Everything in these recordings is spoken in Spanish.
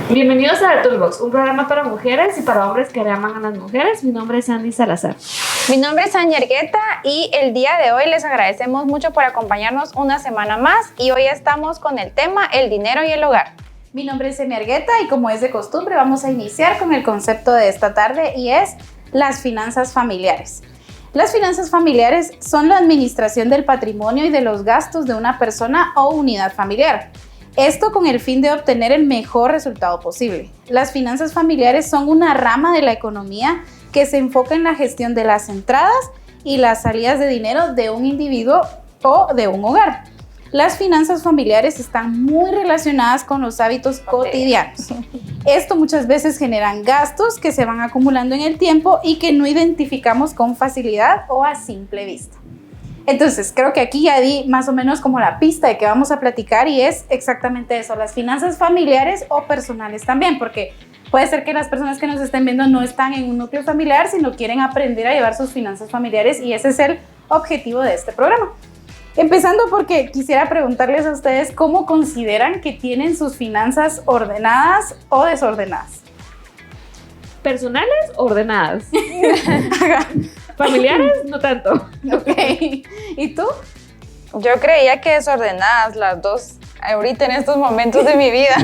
Bienvenidos a The Toolbox, un programa para mujeres y para hombres que aman a las mujeres. Mi nombre es Andy Salazar. Mi nombre es Anya Argueta y el día de hoy les agradecemos mucho por acompañarnos una semana más y hoy estamos con el tema el dinero y el hogar. Mi nombre es Anya Argueta y como es de costumbre vamos a iniciar con el concepto de esta tarde y es las finanzas familiares. Las finanzas familiares son la administración del patrimonio y de los gastos de una persona o unidad familiar. Esto con el fin de obtener el mejor resultado posible. Las finanzas familiares son una rama de la economía que se enfoca en la gestión de las entradas y las salidas de dinero de un individuo o de un hogar. Las finanzas familiares están muy relacionadas con los hábitos cotidianos. Esto muchas veces generan gastos que se van acumulando en el tiempo y que no identificamos con facilidad o a simple vista. Entonces, creo que aquí ya di más o menos como la pista de que vamos a platicar y es exactamente eso, las finanzas familiares o personales también, porque puede ser que las personas que nos estén viendo no están en un núcleo familiar, sino quieren aprender a llevar sus finanzas familiares y ese es el objetivo de este programa. Empezando porque quisiera preguntarles a ustedes cómo consideran que tienen sus finanzas ordenadas o desordenadas. ¿Personales? Ordenadas. ¿Familiares? No tanto. Ok. ¿Y tú? Yo creía que desordenadas las dos ahorita en estos momentos de mi vida.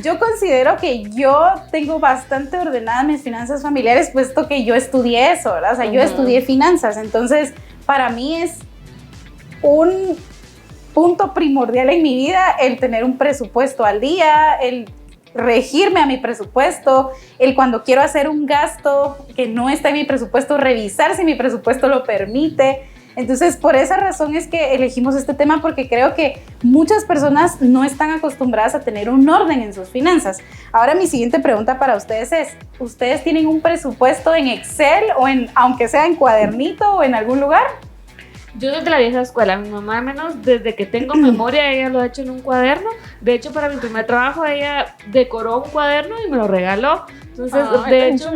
Yo considero que yo tengo bastante ordenadas mis finanzas familiares, puesto que yo estudié eso, ¿verdad? O sea, yo estudié finanzas, entonces para mí es un punto primordial en mi vida el tener un presupuesto al día, el regirme a mi presupuesto, el cuando quiero hacer un gasto que no está en mi presupuesto, revisar si mi presupuesto lo permite. Entonces, por esa razón es que elegimos este tema porque creo que muchas personas no están acostumbradas a tener un orden en sus finanzas. Ahora, mi siguiente pregunta para ustedes es, ¿ustedes tienen un presupuesto en Excel o aunque sea en cuadernito o en algún lugar? Yo soy de la vieja escuela, mi mamá al menos desde que tengo memoria ella lo ha hecho en un cuaderno. De hecho, para mi primer trabajo ella decoró un cuaderno y me lo regaló. Entonces, de hecho,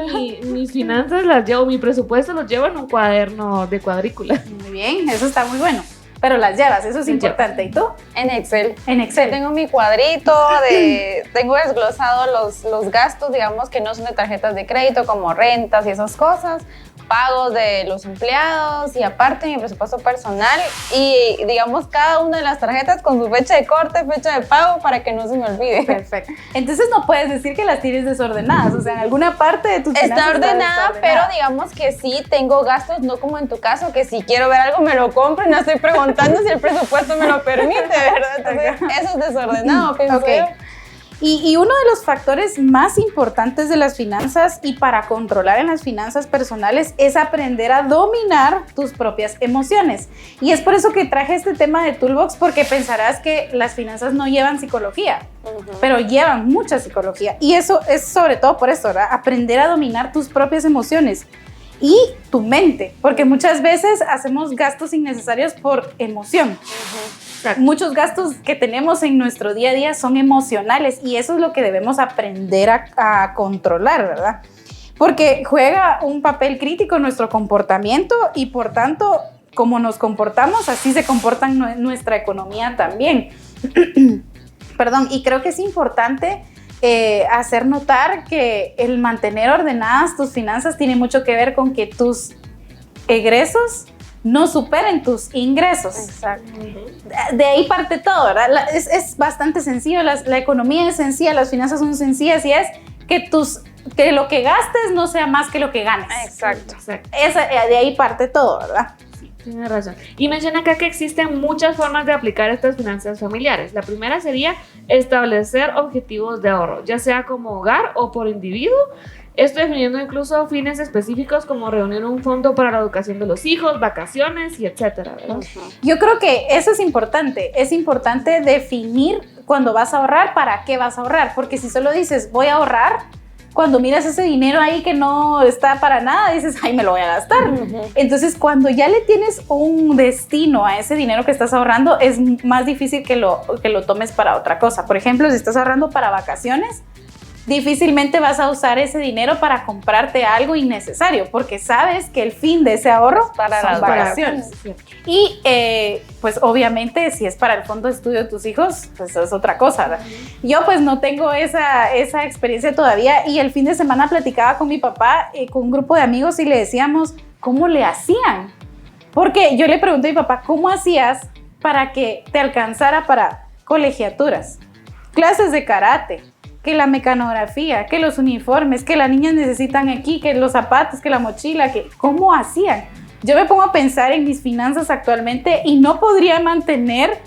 mis finanzas las llevo, mi presupuesto los llevo en un cuaderno de cuadrícula. Muy bien, eso está muy bueno. Pero las llevas, eso es importante. ¿Y tú? En Excel. En Excel. Tengo mi cuadrito, tengo desglosado los gastos, digamos, que no son de tarjetas de crédito, como rentas y esas cosas, pagos de los empleados y aparte mi presupuesto personal y, digamos, cada una de las tarjetas con su fecha de corte, fecha de pago, para que no se me olvide. Perfecto. Entonces no puedes decir que las tienes desordenadas, o sea, en alguna parte de tus finanzas está ordenada, pero digamos que sí tengo gastos, no como en tu caso, que si quiero ver algo me lo compro y no estoy preguntando si el presupuesto me lo permite, ¿verdad? Entonces, eso es desordenado, pienso yo. Y uno de los factores más importantes de las finanzas y para controlar en las finanzas personales es aprender a dominar tus propias emociones. Y es por eso que traje este tema de Toolbox, porque pensarás que las finanzas no llevan psicología, pero llevan mucha psicología. Y eso es sobre todo por eso, ¿verdad? Aprender a dominar tus propias emociones y tu mente, porque muchas veces hacemos gastos innecesarios por emoción. Muchos gastos que tenemos en nuestro día a día son emocionales y eso es lo que debemos aprender a controlar, ¿verdad? Porque juega un papel crítico en nuestro comportamiento y por tanto, como nos comportamos, así se comporta nuestra economía también. Perdón, y creo que es importante hacer notar que el mantener ordenadas tus finanzas tiene mucho que ver con que tus egresos no superen tus ingresos. Exacto. De ahí parte todo, ¿verdad? Es bastante sencillo, la economía es sencilla, las finanzas son sencillas y es que lo que gastes no sea más que lo que ganes. Exacto. De ahí parte todo, ¿verdad? Sí, tienes razón. Y menciona acá que existen muchas formas de aplicar estas finanzas familiares. La primera sería establecer objetivos de ahorro, ya sea como hogar o por individuo. Esto definiendo incluso fines específicos como reunir un fondo para la educación de los hijos, vacaciones y etcétera, ¿verdad? Yo creo que eso es importante. Es importante definir cuando vas a ahorrar, para qué vas a ahorrar. Porque si solo dices, voy a ahorrar, cuando miras ese dinero ahí que no está para nada, dices, ay, me lo voy a gastar. Entonces, cuando ya le tienes un destino a ese dinero que estás ahorrando, es más difícil que lo tomes para otra cosa. Por ejemplo, si estás ahorrando para vacaciones, difícilmente vas a usar ese dinero para comprarte algo innecesario, porque sabes que el fin de ese ahorro Para son las vacaciones. Y pues obviamente si es para el fondo de estudio de tus hijos, pues es otra cosa, ¿verdad? Yo pues no tengo esa experiencia todavía, y el fin de semana platicaba con mi papá, con un grupo de amigos, y le decíamos, ¿cómo le hacían? Porque yo le pregunté a mi papá, ¿cómo hacías para que te alcanzara para colegiaturas, clases de karate, que la mecanografía, que los uniformes, que las niñas necesitan aquí, que los zapatos, que la mochila, que ¿cómo hacían? Yo me pongo a pensar en mis finanzas actualmente y no podría mantener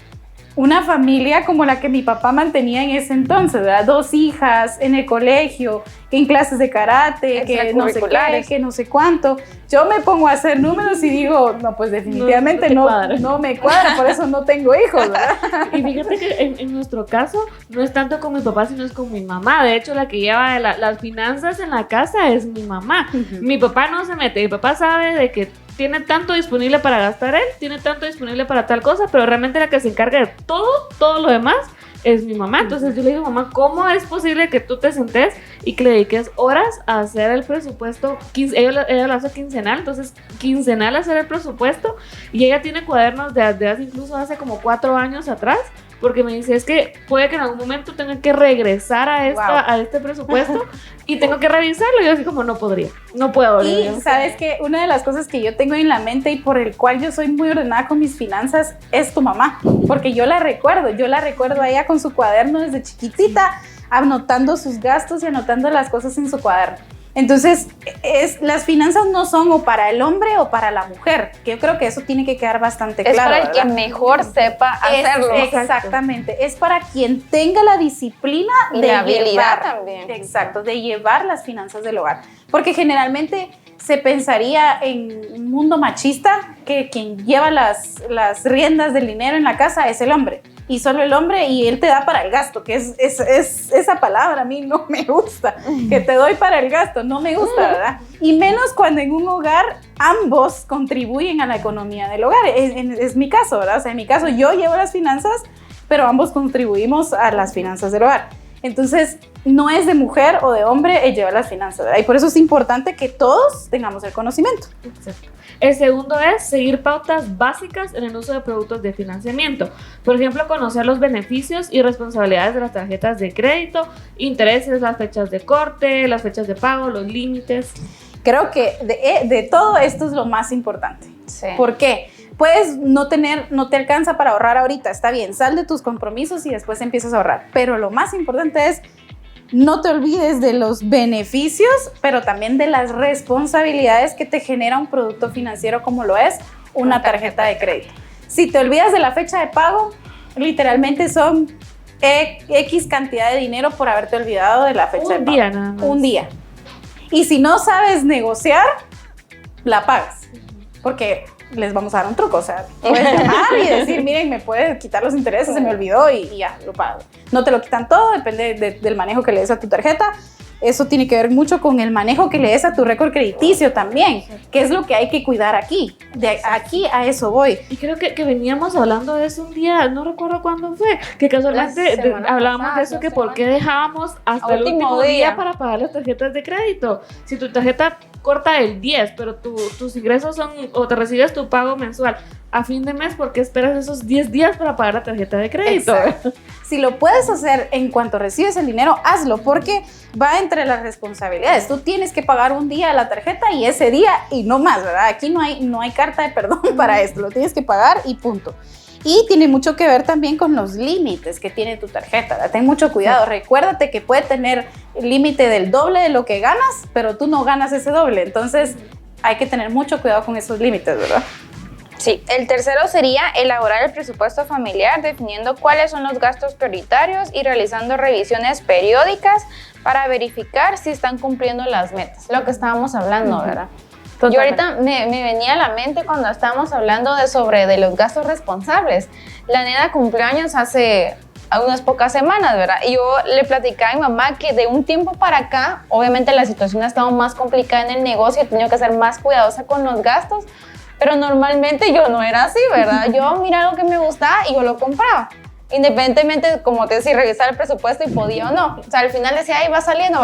una familia como la que mi papá mantenía en ese entonces, ¿verdad? 2 hijas en el colegio, que en clases de karate, que no sé qué, que no sé cuánto. Yo me pongo a hacer números y digo, no, pues definitivamente no me cuadra, por eso no tengo hijos, ¿verdad? Y fíjate que en nuestro caso no es tanto con mi papá, sino es con mi mamá. De hecho, la que lleva las finanzas en la casa es mi mamá. Mi papá no se mete, mi papá sabe de que tiene tanto disponible para gastar él, tiene tanto disponible para tal cosa, pero realmente la que se encarga de todo lo demás es mi mamá. Entonces yo le digo, mamá, ¿cómo es posible que tú te sentes y que le dediques horas a hacer el presupuesto? Ella lo hace quincenal, entonces quincenal hacer el presupuesto, y ella tiene cuadernos de hace, incluso hace como 4 años atrás, porque me dice, es que puede que en algún momento tenga que regresar a este presupuesto y tengo que revisarlo. Y yo así como, no podría, no puedo. Y sabes que una de las cosas que yo tengo en la mente y por el cual yo soy muy ordenada con mis finanzas es tu mamá, porque yo la recuerdo a ella con su cuaderno desde chiquitita, anotando sus gastos y anotando las cosas en su cuaderno. Entonces, las finanzas no son o para el hombre o para la mujer, que yo creo que eso tiene que quedar bastante claro. Es para el ¿verdad? que mejor sepa hacerlo. Exactamente, es para quien tenga la disciplina y de la habilidad llevar, también. exacto, de llevar las finanzas del hogar, porque generalmente se pensaría en un mundo machista que quien lleva las riendas del dinero en la casa es el hombre, y solo el hombre, y él te da para el gasto, que es esa palabra a mí no me gusta, que te doy para el gasto, no me gusta, ¿verdad? Y menos cuando en un hogar ambos contribuyen a la economía del hogar, es mi caso, ¿verdad? O sea, en mi caso yo llevo las finanzas, pero ambos contribuimos a las finanzas del hogar. Entonces, no es de mujer o de hombre el llevar las finanzas, ¿verdad? Y por eso es importante que todos tengamos el conocimiento. Exacto. El segundo es seguir pautas básicas en el uso de productos de financiamiento. Por ejemplo, conocer los beneficios y responsabilidades de las tarjetas de crédito, intereses, las fechas de corte, las fechas de pago, los límites. Creo que de todo esto es lo más importante. Sí. ¿Por qué? Puedes no te alcanza para ahorrar ahorita, está bien, sal de tus compromisos y después empiezas a ahorrar. Pero lo más importante es no te olvides de los beneficios, pero también de las responsabilidades que te genera un producto financiero como lo es una tarjeta de crédito. Si te olvidas de la fecha de pago, literalmente son X cantidad de dinero por haberte olvidado de la fecha de pago. Un día nada más. Un día. Y si no sabes negociar, la pagas. Porque les vamos a dar un truco, o sea, puedes llamar y decir, miren, me puede quitar los intereses, se me olvidó y ya, lo pago. No te lo quitan todo, depende del manejo que le des a tu tarjeta. Eso tiene que ver mucho con el manejo que le des a tu récord crediticio también, que es lo que hay que cuidar aquí. De aquí a eso voy. Y creo que veníamos hablando de eso un día, no recuerdo cuándo fue, que casualmente hablábamos de eso, que por qué dejábamos hasta el último día para pagar las tarjetas de crédito. Si tu tarjeta corta el 10, pero tus ingresos son, o te recibes tu pago mensual a fin de mes, ¿por qué esperas esos 10 días para pagar la tarjeta de crédito? Exacto. Si lo puedes hacer en cuanto recibes el dinero, hazlo, porque va entre las responsabilidades. Tú tienes que pagar un día la tarjeta y ese día y no más, ¿verdad? Aquí no hay carta de perdón para esto, lo tienes que pagar y punto. Y tiene mucho que ver también con los límites que tiene tu tarjeta, ¿verdad? Ten mucho cuidado, recuérdate que puede tener límite del doble de lo que ganas, pero tú no ganas ese doble, entonces hay que tener mucho cuidado con esos límites, ¿verdad? Sí, el tercero sería elaborar el presupuesto familiar, definiendo cuáles son los gastos prioritarios y realizando revisiones periódicas para verificar si están cumpliendo las metas. Lo que estábamos hablando, ¿verdad? Totalmente. Yo ahorita me venía a la mente cuando estábamos hablando de los gastos responsables. La nena cumplió años hace unas pocas semanas, ¿verdad? Y yo le platicaba a mi mamá que de un tiempo para acá, obviamente la situación ha estado más complicada en el negocio, he tenido que ser más cuidadosa con los gastos, pero normalmente yo no era así, ¿verdad? Yo miraba lo que me gustaba y yo lo compraba. independientemente, como te decía, revisar el presupuesto y podía o no. O sea, al final decía, ay, va saliendo,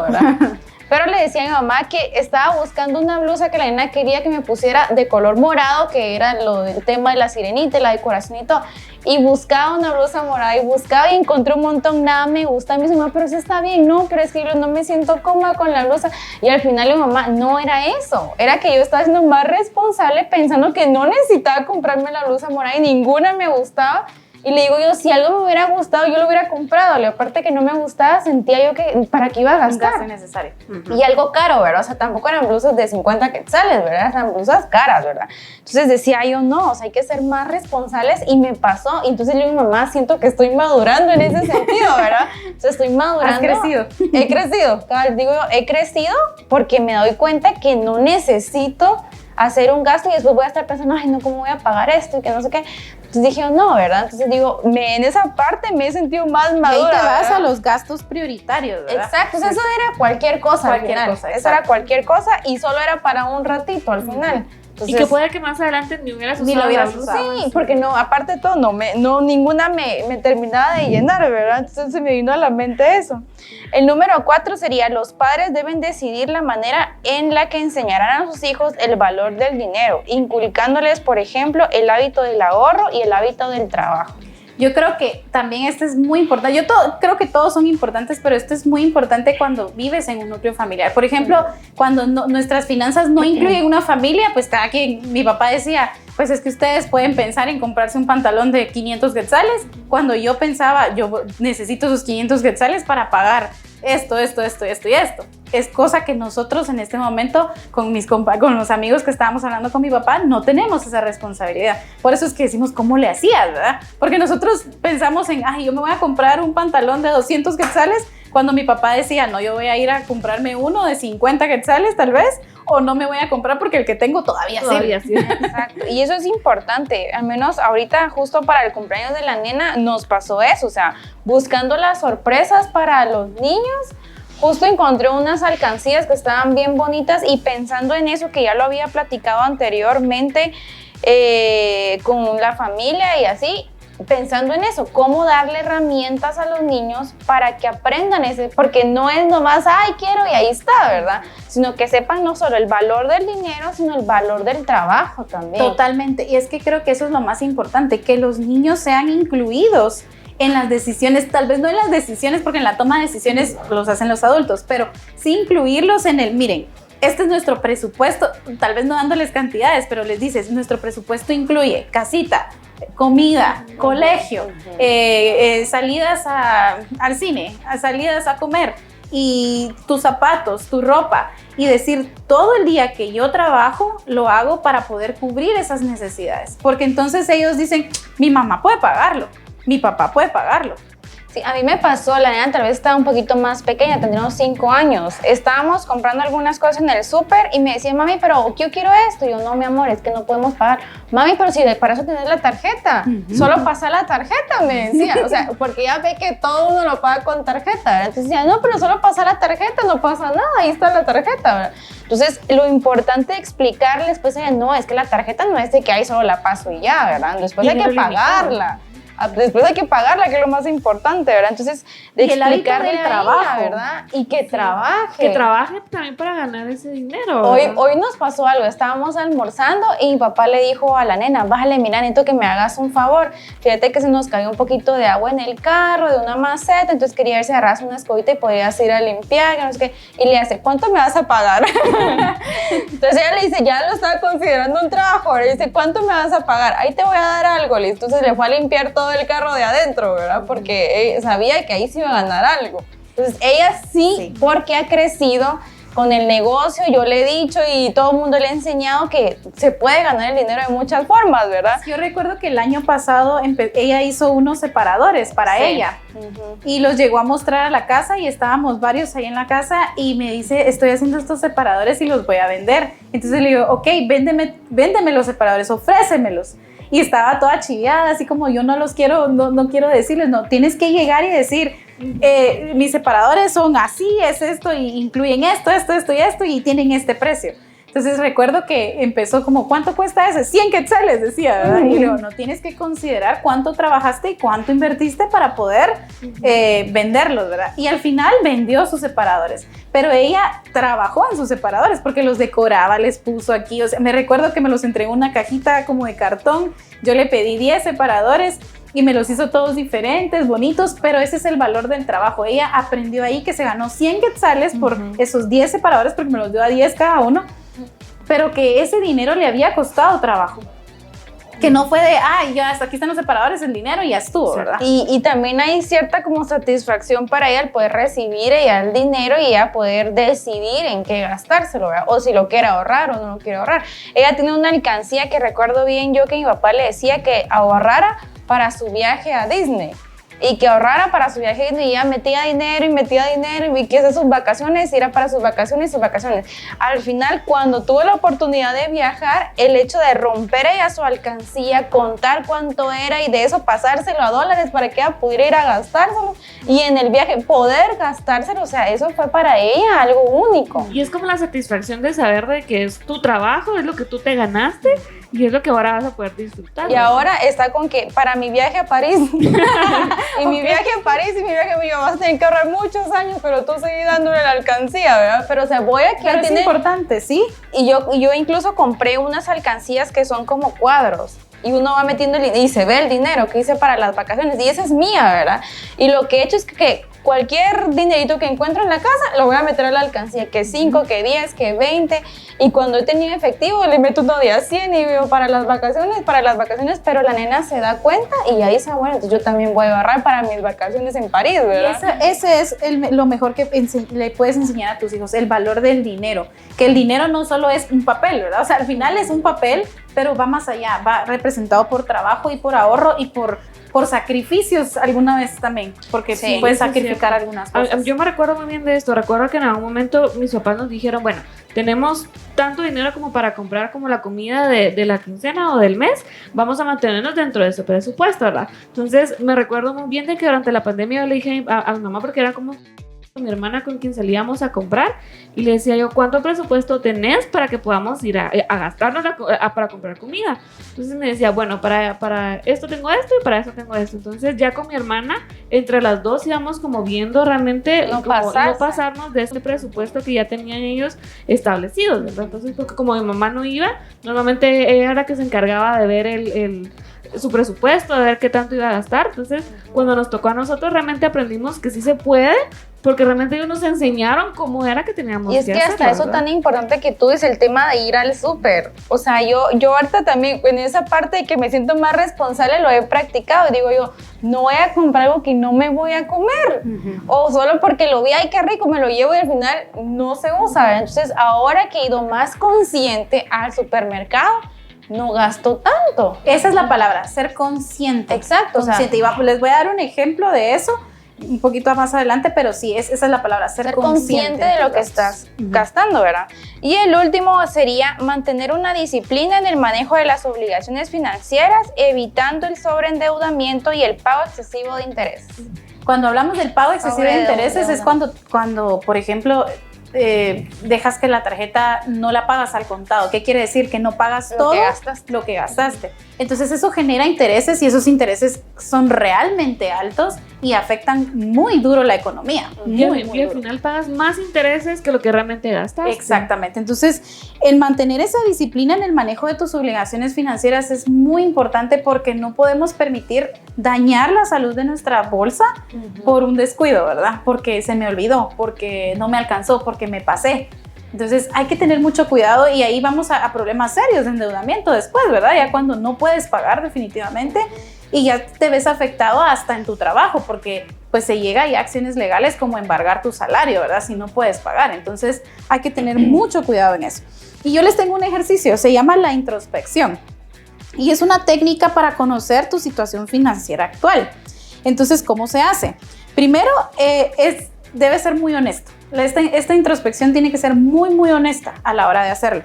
¿verdad? Pero le decía a mi mamá que estaba buscando una blusa que la nena quería que me pusiera de color morado, que era lo del tema de la sirenita y la decoración y todo. Y buscaba una blusa morada y buscaba y encontré un montón, nada me gusta. Me dice, mamá, pero eso está bien, no, pero es que yo no me siento cómoda con la blusa. Y al final mi mamá, no era eso, era que yo estaba siendo más responsable pensando que no necesitaba comprarme la blusa morada y ninguna me gustaba. Y le digo yo, si algo me hubiera gustado, yo lo hubiera comprado. Y aparte que no me gustaba, sentía yo que, ¿para qué iba a gastar? Un gasto innecesario. Y algo caro, ¿verdad? O sea, tampoco eran blusas de 50 quetzales, ¿verdad? Eran blusas caras, ¿verdad? Entonces decía yo, no, o sea, hay que ser más responsables y me pasó. Y entonces le digo, mamá, siento que estoy madurando en ese sentido, ¿verdad? O sea, estoy madurando. ¿Has crecido? He crecido, digo yo, he crecido porque me doy cuenta que no necesito hacer un gasto y después voy a estar pensando, ay, no, ¿cómo voy a pagar esto? Y que no sé qué. Entonces dije, no, ¿verdad? Entonces digo, en esa parte me he sentido más madura. Y ahí te vas, ¿verdad?, a los gastos prioritarios, ¿verdad? Exacto, o sea, eso era cualquier cosa Cualquier al final. cosa, eso era cualquier cosa y solo era para un ratito al final. Entonces, y que puede que más adelante ni hubieras usado. Ni lo hubieras la blusa. usado. sí, porque no, aparte de todo, ninguna me terminaba de llenar, ¿verdad? Entonces se me vino a la mente eso. El número 4 sería, los padres deben decidir la manera en la que enseñarán a sus hijos el valor del dinero, inculcándoles, por ejemplo, el hábito del ahorro y el hábito del trabajo. Yo creo que también este es muy importante. Creo que todos son importantes, pero esto es muy importante cuando vives en un núcleo familiar. Por ejemplo, cuando nuestras finanzas no incluyen una familia, pues cada quien, mi papá decía, pues es que ustedes pueden pensar en comprarse un pantalón de 500 quetzales, cuando yo pensaba, yo necesito esos 500 quetzales para pagar esto y esto. Es cosa que nosotros en este momento, con los amigos que estábamos hablando con mi papá, no tenemos esa responsabilidad. Por eso es que decimos, ¿cómo le hacías, verdad? Porque nosotros pensamos en, ay, yo me voy a comprar un pantalón de 200 quetzales, cuando mi papá decía, no, yo voy a ir a comprarme uno de 50 quetzales tal vez, o no me voy a comprar porque el que tengo todavía sirve. Exacto, y eso es importante, al menos ahorita justo para el cumpleaños de la nena nos pasó eso, o sea, buscando las sorpresas para los niños, justo encontré unas alcancías que estaban bien bonitas y pensando en eso que ya lo había platicado anteriormente con la familia y así, pensando en eso, cómo darle herramientas a los niños para que aprendan porque no es nomás, ay, quiero y ahí está, ¿verdad? Sino que sepan no solo el valor del dinero, sino el valor del trabajo también. Totalmente, y es que creo que eso es lo más importante, que los niños sean incluidos en las decisiones, tal vez no en las decisiones, porque en la toma de decisiones los hacen los adultos, pero sí incluirlos en el, miren, este es nuestro presupuesto, tal vez no dándoles cantidades, pero les dices, nuestro presupuesto incluye casita, comida, colegio, salidas al cine, salidas a comer y tus zapatos, tu ropa, y decir todo el día que yo trabajo lo hago para poder cubrir esas necesidades, porque entonces ellos dicen, mi mamá puede pagarlo, mi papá puede pagarlo. Sí, a mí me pasó, la nena tal vez estaba un poquito más pequeña, tendríamos 5 años. Estábamos comprando algunas cosas en el súper y me decía, mami, pero yo quiero esto. Y yo, no, mi amor, es que no podemos pagar. Mami, pero si para eso tenés la tarjeta, solo pasa la tarjeta, me decía. O sea, porque ya ve que todo uno lo paga con tarjeta, ¿verdad? Entonces decía, no, pero solo pasa la tarjeta, no pasa nada, ahí está la tarjeta, ¿verdad? Entonces, lo importante es explicarles, pues, no, es que la tarjeta no es de que ahí solo la paso y ya, ¿verdad? Después hay que pagarla. Después hay que pagarla, que es lo más importante, ¿verdad? Entonces, de explicarle el trabajo, ¿verdad? Y que trabaje. Que trabaje también para ganar ese dinero. Hoy nos pasó algo, estábamos almorzando y mi papá le dijo a la nena, bájale, mira, necesito que me hagas un favor. Fíjate que se nos cayó un poquito de agua en el carro, de una maceta, entonces quería ver si agarras una escobita y podías ir a limpiar, que no sé qué. Y le hace, ¿cuánto me vas a pagar? Entonces ella le dice, ya lo estaba considerando un trabajo. Le dice, ¿cuánto me vas a pagar? Ahí te voy a dar algo. Entonces le fue a limpiar todo el carro de adentro, ¿verdad? Porque sabía que ahí se iba a ganar algo. Entonces ella sí, porque ha crecido con el negocio, yo le he dicho y todo el mundo le ha enseñado que se puede ganar el dinero de muchas formas, ¿verdad? Yo recuerdo que el año pasado ella hizo unos separadores para ella y los llegó a mostrar a la casa y estábamos varios ahí en la casa y me dice, estoy haciendo estos separadores y los voy a vender. Entonces le digo, ok, véndeme los separadores, ofrécemelos. Y estaba toda chiviada, así como yo no los quiero, no quiero decirles, no, tienes que llegar y decir, mis separadores son así, es esto, y incluyen esto y tienen este precio. Entonces recuerdo que empezó como, ¿cuánto cuesta ese? 100 quetzales, decía, ¿verdad? Y luego, no tienes que considerar cuánto trabajaste y cuánto invertiste para poder venderlos, ¿verdad? Y al final vendió sus separadores, pero ella trabajó en sus separadores porque los decoraba, les puso aquí, o sea, me recuerdo que me los entregó en una cajita como de cartón, yo le pedí 10 separadores y me los hizo todos diferentes, bonitos, pero ese es el valor del trabajo. Ella aprendió ahí que se ganó 100 quetzales por esos 10 separadores porque me los dio a 10 cada uno, pero que ese dinero le había costado trabajo. Que no fue de, ya hasta aquí están los separadores, el dinero y ya estuvo, ¿verdad? Y también hay cierta como satisfacción para ella al poder recibir ella el dinero y ella poder decidir en qué gastárselo, ¿verdad? O si lo quiere ahorrar o no lo quiere ahorrar. Ella tiene una alcancía que recuerdo bien yo que mi papá le decía que ahorrara para su viaje a Disney. Y que ahorrara para su viaje y ella metía dinero y que sus vacaciones y era para sus vacaciones. Al final, cuando tuvo la oportunidad de viajar, el hecho de romper ella su alcancía, contar cuánto era y de eso pasárselo a dólares para que ella pudiera ir a gastárselo y en el viaje poder gastárselo, o sea, eso fue para ella algo único. Y es como la satisfacción de saber de que es tu trabajo, es lo que tú te ganaste y es lo que ahora vas a poder disfrutar. Y ahora está con que para mi viaje a París y mi viaje a París y mi viaje yo vas a tener que ahorrar muchos años, pero tú seguís dándole la alcancía, ¿verdad? Pero o sea, voy a que pero es importante, ¿sí? Y yo incluso compré unas alcancías que son como cuadros. Y uno va metiendo y se ve el dinero que hice para las vacaciones y esa es mía, ¿verdad? Y lo que he hecho es que cualquier dinerito que encuentro en la casa lo voy a meter a la alcancía, que 5, que 10, que 20 y cuando he tenido efectivo le meto todavía 100 y veo para las vacaciones, pero la nena se da cuenta y ahí dice, bueno, entonces yo también voy a ahorrar para mis vacaciones en París, ¿verdad? Y ese es lo mejor que le puedes enseñar a tus hijos, el valor del dinero, que el dinero no solo es un papel, ¿verdad? O sea, al final es un papel, pero va más allá, va representado por trabajo y por ahorro y por sacrificios alguna vez también, porque sí, puedes sacrificar algunas cosas. Yo me recuerdo muy bien de esto, recuerdo que en algún momento mis papás nos dijeron, bueno, tenemos tanto dinero como para comprar como la comida de la quincena o del mes, vamos a mantenernos dentro de ese presupuesto, ¿verdad? Entonces me recuerdo muy bien de que durante la pandemia yo le dije a mi mamá, porque era como mi hermana con quien salíamos a comprar y le decía yo, ¿cuánto presupuesto tenés para que podamos ir a gastarnos para comprar comida? Entonces me decía, bueno, para esto tengo esto y para esto tengo esto. Entonces ya con mi hermana, entre las dos íbamos como viendo realmente no pasarnos de ese presupuesto que ya tenían ellos establecidos, ¿verdad? Entonces porque como mi mamá no iba, normalmente ella era la que se encargaba de ver su presupuesto, de ver qué tanto iba a gastar. Entonces cuando nos tocó a nosotros realmente aprendimos que sí se puede, porque realmente ellos nos enseñaron cómo era que teníamos que hacerlo. Y es que hasta eso tan importante que tú es el tema de ir al súper. O sea, yo ahorita también en esa parte de que me siento más responsable lo he practicado. Y digo yo, no voy a comprar algo que no me voy a comer. O solo porque lo vi, ay, qué rico, me lo llevo y al final no se usa. Entonces, ahora que he ido más consciente al supermercado, no gasto tanto. Esa es la palabra, ser consciente. Exacto. Consciente. O sea, les voy a dar un ejemplo de eso un poquito más adelante, pero sí, esa es la palabra, ser consciente de lo que estás gastando, ¿verdad? Y el último sería mantener una disciplina en el manejo de las obligaciones financieras, evitando el sobreendeudamiento y el pago excesivo de intereses. Cuando hablamos del pago excesivo de intereses es cuando, por ejemplo, dejas que la tarjeta no la pagas al contado. ¿Qué quiere decir? Que no pagas todo lo que gastaste. Entonces eso genera intereses y esos intereses son realmente altos y afectan muy duro la economía. Y al final pagas más intereses que lo que realmente gastaste. Exactamente. Entonces, el mantener esa disciplina en el manejo de tus obligaciones financieras es muy importante porque no podemos permitir dañar la salud de nuestra bolsa por un descuido, ¿verdad? Porque se me olvidó, porque no me alcanzó, porque me pasé. Entonces hay que tener mucho cuidado y ahí vamos a problemas serios de endeudamiento después, ¿verdad? Ya cuando no puedes pagar definitivamente y ya te ves afectado hasta en tu trabajo porque pues se llega a acciones legales como embargar tu salario, ¿verdad? Si no puedes pagar. Entonces hay que tener mucho cuidado en eso. Y yo les tengo un ejercicio, se llama la introspección y es una técnica para conocer tu situación financiera actual. Entonces, ¿cómo se hace? Primero, debe ser muy honesto. Esta introspección tiene que ser muy, muy honesta a la hora de hacerlo.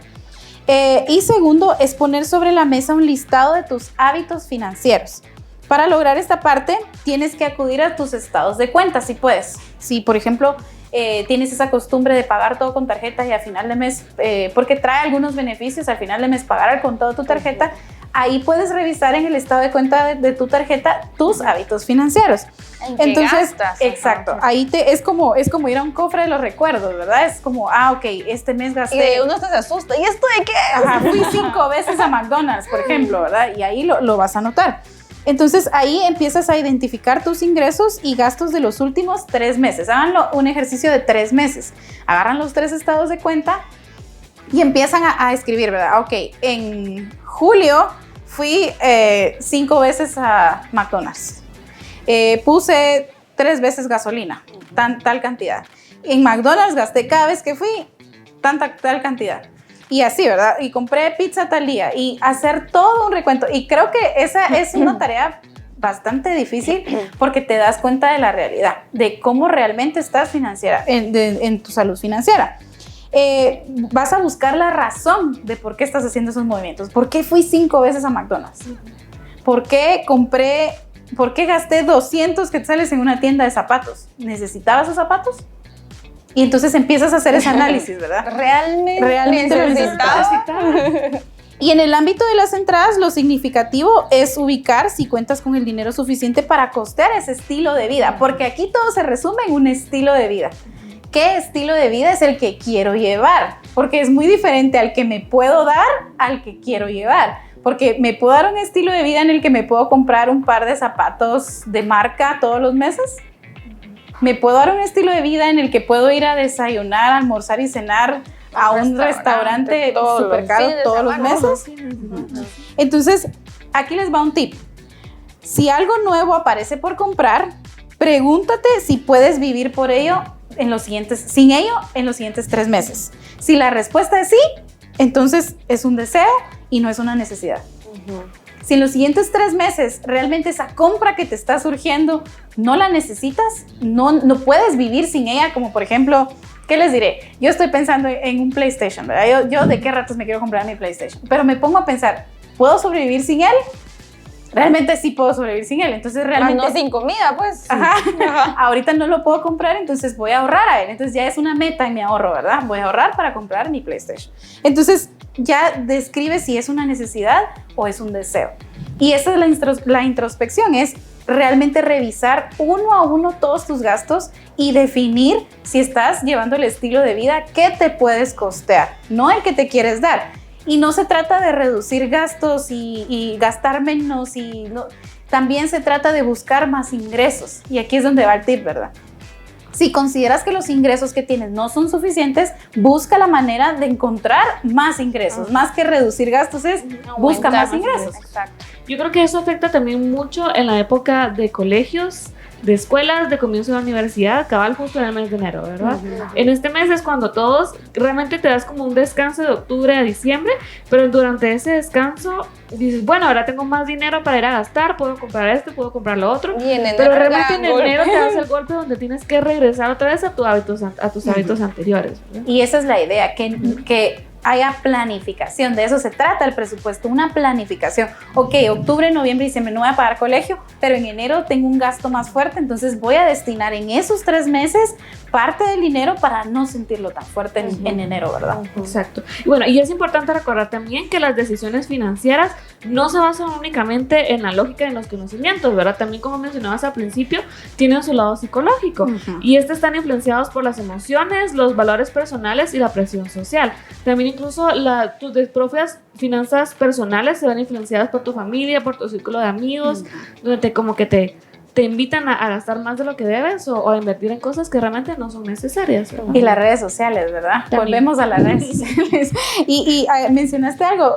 Y segundo, es poner sobre la mesa un listado de tus hábitos financieros. Para lograr esta parte, tienes que acudir a tus estados de cuenta, si puedes. Si, por ejemplo, tienes esa costumbre de pagar todo con tarjeta y al final de mes, porque trae algunos beneficios, al final de mes pagar al contado tu tarjeta, ahí puedes revisar en el estado de cuenta de tu tarjeta tus hábitos financieros. Entonces, exacto, ahí es como ir a un cofre de los recuerdos, ¿verdad? Es como, ok, este mes gasté. Y de uno se asusta, ¿y esto de qué? Ajá, fui 5 veces a McDonald's, por ejemplo, ¿verdad? Y ahí lo vas a notar. Entonces ahí empiezas a identificar tus ingresos y gastos de los últimos 3 meses. Háganlo un ejercicio de 3 meses. Agarran los 3 estados de cuenta y empiezan a escribir, ¿verdad? Ok, en julio fui 5 veces a McDonald's. Puse 3 veces gasolina, tal cantidad. En McDonald's gasté cada vez que fui tal cantidad. Y así, ¿verdad? Y compré pizza tal día y hacer todo un recuento. Y creo que esa es una tarea bastante difícil porque te das cuenta de la realidad, de cómo realmente estás financiera, en tu salud financiera. Vas a buscar la razón de por qué estás haciendo esos movimientos. ¿Por qué fui 5 veces a McDonald's? ¿Por qué gasté 200 quetzales en una tienda de zapatos? ¿Necesitaba esos zapatos? Y entonces empiezas a hacer ese análisis, ¿verdad? Realmente lo necesitaba. Y en el ámbito de las entradas, lo significativo es ubicar si cuentas con el dinero suficiente para costear ese estilo de vida, porque aquí todo se resume en un estilo de vida. ¿Qué estilo de vida es el que quiero llevar? Porque es muy diferente al que me puedo dar al que quiero llevar. Porque me puedo dar un estilo de vida en el que me puedo comprar un par de zapatos de marca todos los meses. Me puedo dar un estilo de vida en el que puedo ir a desayunar, almorzar y cenar a un restaurante súper caro todos los meses. Entonces, aquí les va un tip. Si algo nuevo aparece por comprar, pregúntate si puedes vivir sin ello en los siguientes 3 meses. Si la respuesta es sí, entonces es un deseo y no es una necesidad. Si en los siguientes 3 meses realmente esa compra que te está surgiendo no la necesitas, no puedes vivir sin ella, como por ejemplo, ¿qué les diré? Yo estoy pensando en un PlayStation, ¿verdad? Yo de qué ratos me quiero comprar mi PlayStation, pero me pongo a pensar, ¿puedo sobrevivir sin él? Realmente sí puedo sobrevivir sin él, entonces realmente... No sin comida, pues. Ajá. Ahorita no lo puedo comprar, entonces voy a ahorrar a él. Entonces ya es una meta en mi ahorro, ¿verdad? Voy a ahorrar para comprar mi PlayStation. Entonces ya describe si es una necesidad o es un deseo. Y esa es la introspección, es realmente revisar uno a uno todos tus gastos y definir si estás llevando el estilo de vida que te puedes costear, no el que te quieres dar. Y no se trata de reducir gastos y gastar menos, también se trata de buscar más ingresos. Y aquí es donde va el tip, ¿verdad? Si consideras que los ingresos que tienes no son suficientes, busca la manera de encontrar más ingresos. Más que reducir gastos es busca más ingresos. Exacto. Yo creo que eso afecta también mucho en la época de colegios, de escuelas, de comienzo de la universidad, cabal justo en el mes de enero, ¿verdad? En este mes es cuando todos realmente te das como un descanso de octubre a diciembre, pero durante ese descanso dices, bueno, ahora tengo más dinero para ir a gastar, puedo comprar esto, puedo comprar lo otro, y en enero pero realmente en enero te das el golpe donde tienes que regresar otra vez a tus hábitos anteriores, ¿verdad? Y esa es la idea, que haya planificación, de eso se trata el presupuesto, una planificación. Ok, octubre, noviembre y diciembre no voy a pagar colegio, pero en enero tengo un gasto más fuerte, entonces voy a destinar en esos 3 meses parte del dinero para no sentirlo tan fuerte en enero, ¿verdad? Exacto. Y bueno, y es importante recordar también que las decisiones financieras no se basan únicamente en la lógica de los conocimientos, ¿verdad? También, como mencionabas al principio, tienen su lado psicológico. Y están influenciados por las emociones, los valores personales y la presión social. También incluso tus propias finanzas personales se ven influenciadas por tu familia, por tu círculo de amigos, donde te invitan a gastar más de lo que debes o a invertir en cosas que realmente no son necesarias, ¿verdad? Y las redes sociales, ¿verdad? También. Volvemos a las redes sociales. Y mencionaste algo,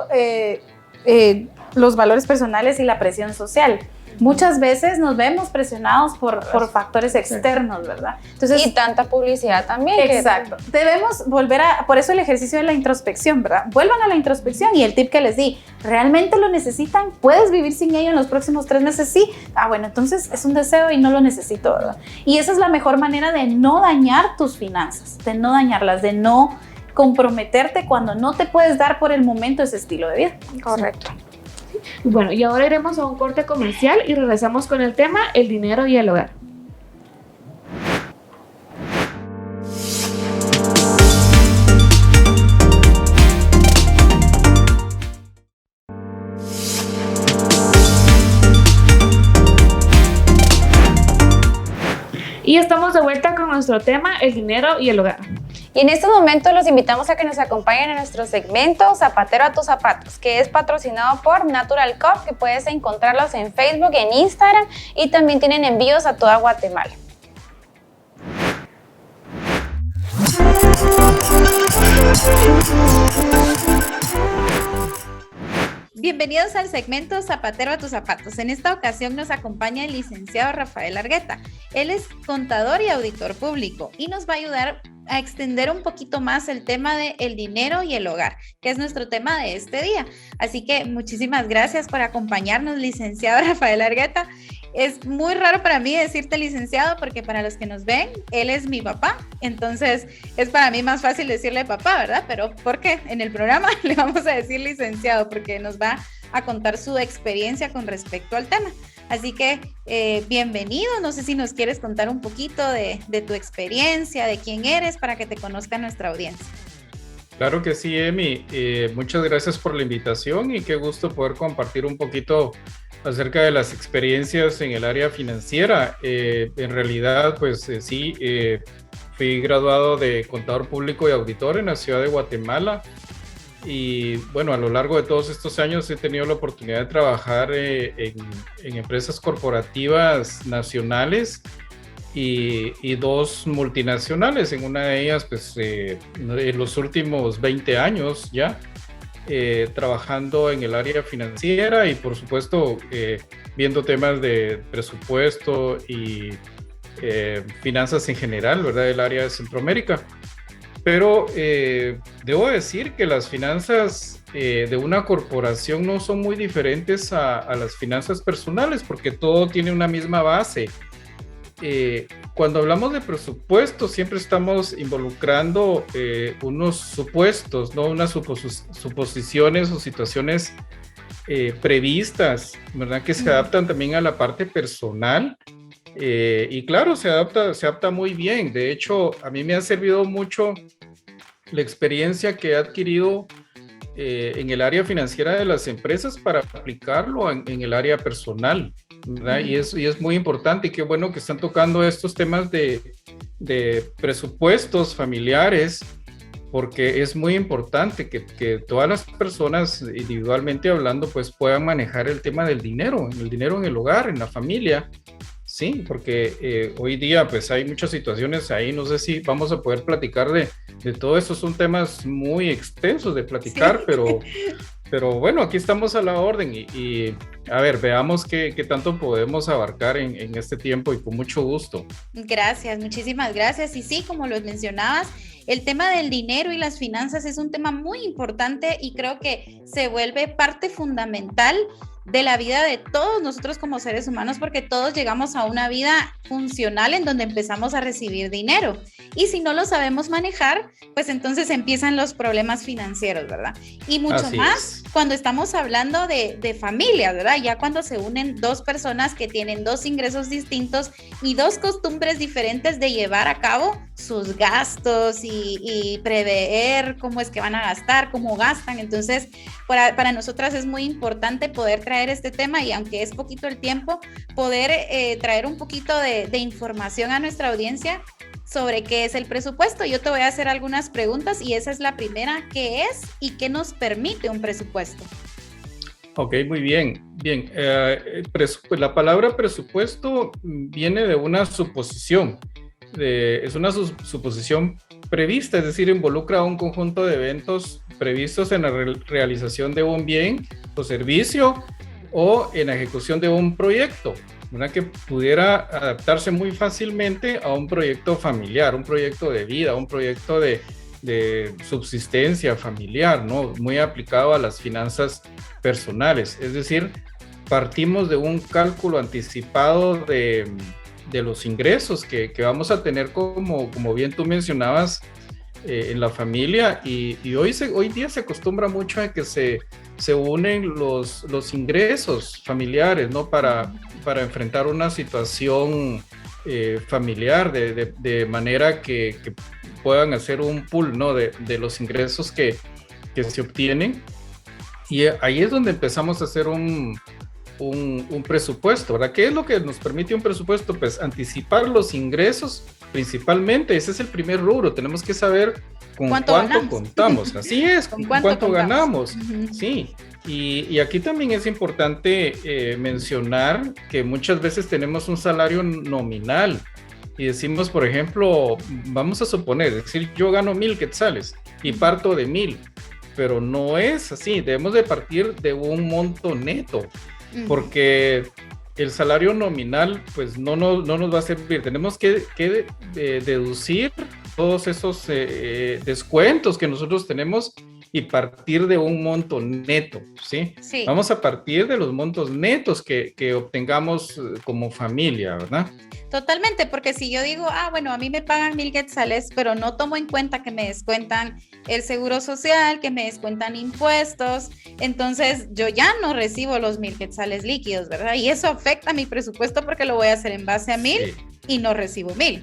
los valores personales y la presión social. Muchas veces nos vemos presionados por factores externos, ¿verdad? Entonces, y tanta publicidad también. Exacto. Debemos volver por eso el ejercicio de la introspección, ¿verdad? Vuelvan a la introspección y el tip que les di, ¿realmente lo necesitan? ¿Puedes vivir sin ello en los próximos 3 meses? Sí. Bueno, entonces es un deseo y no lo necesito, ¿verdad? Y esa es la mejor manera de no dañar tus finanzas, de no dañarlas, de no comprometerte cuando no te puedes dar por el momento ese estilo de vida. Correcto. Bueno, y ahora iremos a un corte comercial y regresamos con el tema el dinero y el hogar. Y estamos de vuelta con nuestro tema, el dinero y el hogar. Y en estos momentos los invitamos a que nos acompañen en nuestro segmento Zapatero a tus zapatos, que es patrocinado por Natural Cup, que puedes encontrarlos en Facebook, en Instagram, y también tienen envíos a toda Guatemala. Bienvenidos al segmento Zapatero a tus zapatos. En esta ocasión nos acompaña el licenciado Rafael Argueta. Él es contador y auditor público y nos va a ayudar a extender un poquito más el tema de el dinero y el hogar, que es nuestro tema de este día. Así que muchísimas gracias por acompañarnos, licenciado Rafael Argueta. Es muy raro para mí decirte licenciado porque para los que nos ven, él es mi papá, entonces es para mí más fácil decirle papá, ¿verdad? Pero ¿por qué? En el programa le vamos a decir licenciado porque nos va a contar su experiencia con respecto al tema. Así que bienvenido, no sé si nos quieres contar un poquito de tu experiencia, de quién eres, para que te conozca nuestra audiencia. Claro que sí, Emi. Muchas gracias por la invitación y qué gusto poder compartir un poquito acerca de las experiencias en el área financiera. En realidad, pues sí, fui graduado de contador público y auditor en la ciudad de Guatemala. Y bueno, a lo largo de todos estos años he tenido la oportunidad de trabajar en empresas corporativas nacionales y dos multinacionales. En una de ellas, pues en los últimos 20 años ya, trabajando en el área financiera y por supuesto viendo temas de presupuesto y finanzas en general, ¿verdad? El área de Centroamérica. Pero debo decir que las finanzas de una corporación no son muy diferentes a las finanzas personales porque todo tiene una misma base. Cuando hablamos de presupuesto siempre estamos involucrando unos supuestos, ¿no? Unas suposiciones o situaciones previstas, ¿verdad? Que se adaptan también a la parte personal. Y claro, se adapta muy bien. De hecho, a mí me ha servido mucho la experiencia que he adquirido en el área financiera de las empresas para aplicarlo en el área personal, ¿verdad? Y es muy importante y qué bueno que están tocando estos temas de presupuestos familiares, porque es muy importante que todas las personas, individualmente hablando, pues puedan manejar el tema del dinero en el hogar, en la familia. Sí, porque hoy día pues hay muchas situaciones ahí, no sé si vamos a poder platicar de todo eso, son temas muy extensos de platicar, sí. pero bueno, aquí estamos a la orden y a ver, veamos qué tanto podemos abarcar en este tiempo y con mucho gusto. Gracias, muchísimas gracias. Y sí, como lo mencionabas, el tema del dinero y las finanzas es un tema muy importante y creo que se vuelve parte fundamental de la vida de todos nosotros como seres humanos, porque todos llegamos a una vida funcional en donde empezamos a recibir dinero. Y si no lo sabemos manejar, pues entonces empiezan los problemas financieros, ¿verdad? Y mucho Así más cuando estamos hablando de familias, ¿verdad? Ya cuando se unen dos personas que tienen dos ingresos distintos y dos costumbres diferentes de llevar a cabo sus gastos y prever cómo es que van a gastar, cómo gastan. Entonces, para nosotras es muy importante poder traer este tema y aunque es poquito el tiempo, poder traer un poquito de información a nuestra audiencia sobre qué es el presupuesto. Yo te voy a hacer algunas preguntas y esa es la primera. ¿Qué es y qué nos permite un presupuesto? Ok, muy bien. Bien, la palabra presupuesto viene de una suposición. Es una suposición prevista, es decir, involucra un conjunto de eventos previstos en la realización de un bien o servicio o en la ejecución de un proyecto, ¿verdad? Que pudiera adaptarse muy fácilmente a un proyecto familiar, un proyecto de vida, un proyecto de subsistencia familiar, ¿no? Muy aplicado a las finanzas personales. Es decir, partimos de un cálculo anticipado de los ingresos que vamos a tener, como bien tú mencionabas, en la familia y hoy día se acostumbra mucho a que se unen los ingresos familiares, ¿no? Para enfrentar una situación familiar de manera que puedan hacer un pool, ¿no? de los ingresos que se obtienen y ahí es donde empezamos a hacer un un presupuesto, ¿verdad? ¿Qué es lo que nos permite un presupuesto? Pues anticipar los ingresos principalmente, ese es el primer rubro, tenemos que saber con cuánto contamos, así es, con cuánto ganamos, sí. Y aquí también es importante mencionar que muchas veces tenemos un salario nominal y decimos, por ejemplo, vamos a suponer, es decir, yo gano 1,000 quetzales y parto de 1,000, pero no es así, debemos de partir de un monto neto, porque el salario nominal pues no nos va a servir, tenemos que deducir todos esos descuentos que nosotros tenemos y partir de un monto neto, ¿sí? Sí. Vamos a partir de los montos netos que obtengamos como familia, ¿verdad? Totalmente, porque si yo digo, bueno, a mí me pagan 1,000 quetzales, pero no tomo en cuenta que me descuentan el seguro social, que me descuentan impuestos, entonces yo ya no recibo los 1,000 quetzales líquidos, ¿verdad? Y eso afecta a mi presupuesto porque lo voy a hacer en base a 1,000 y no recibo 1,000.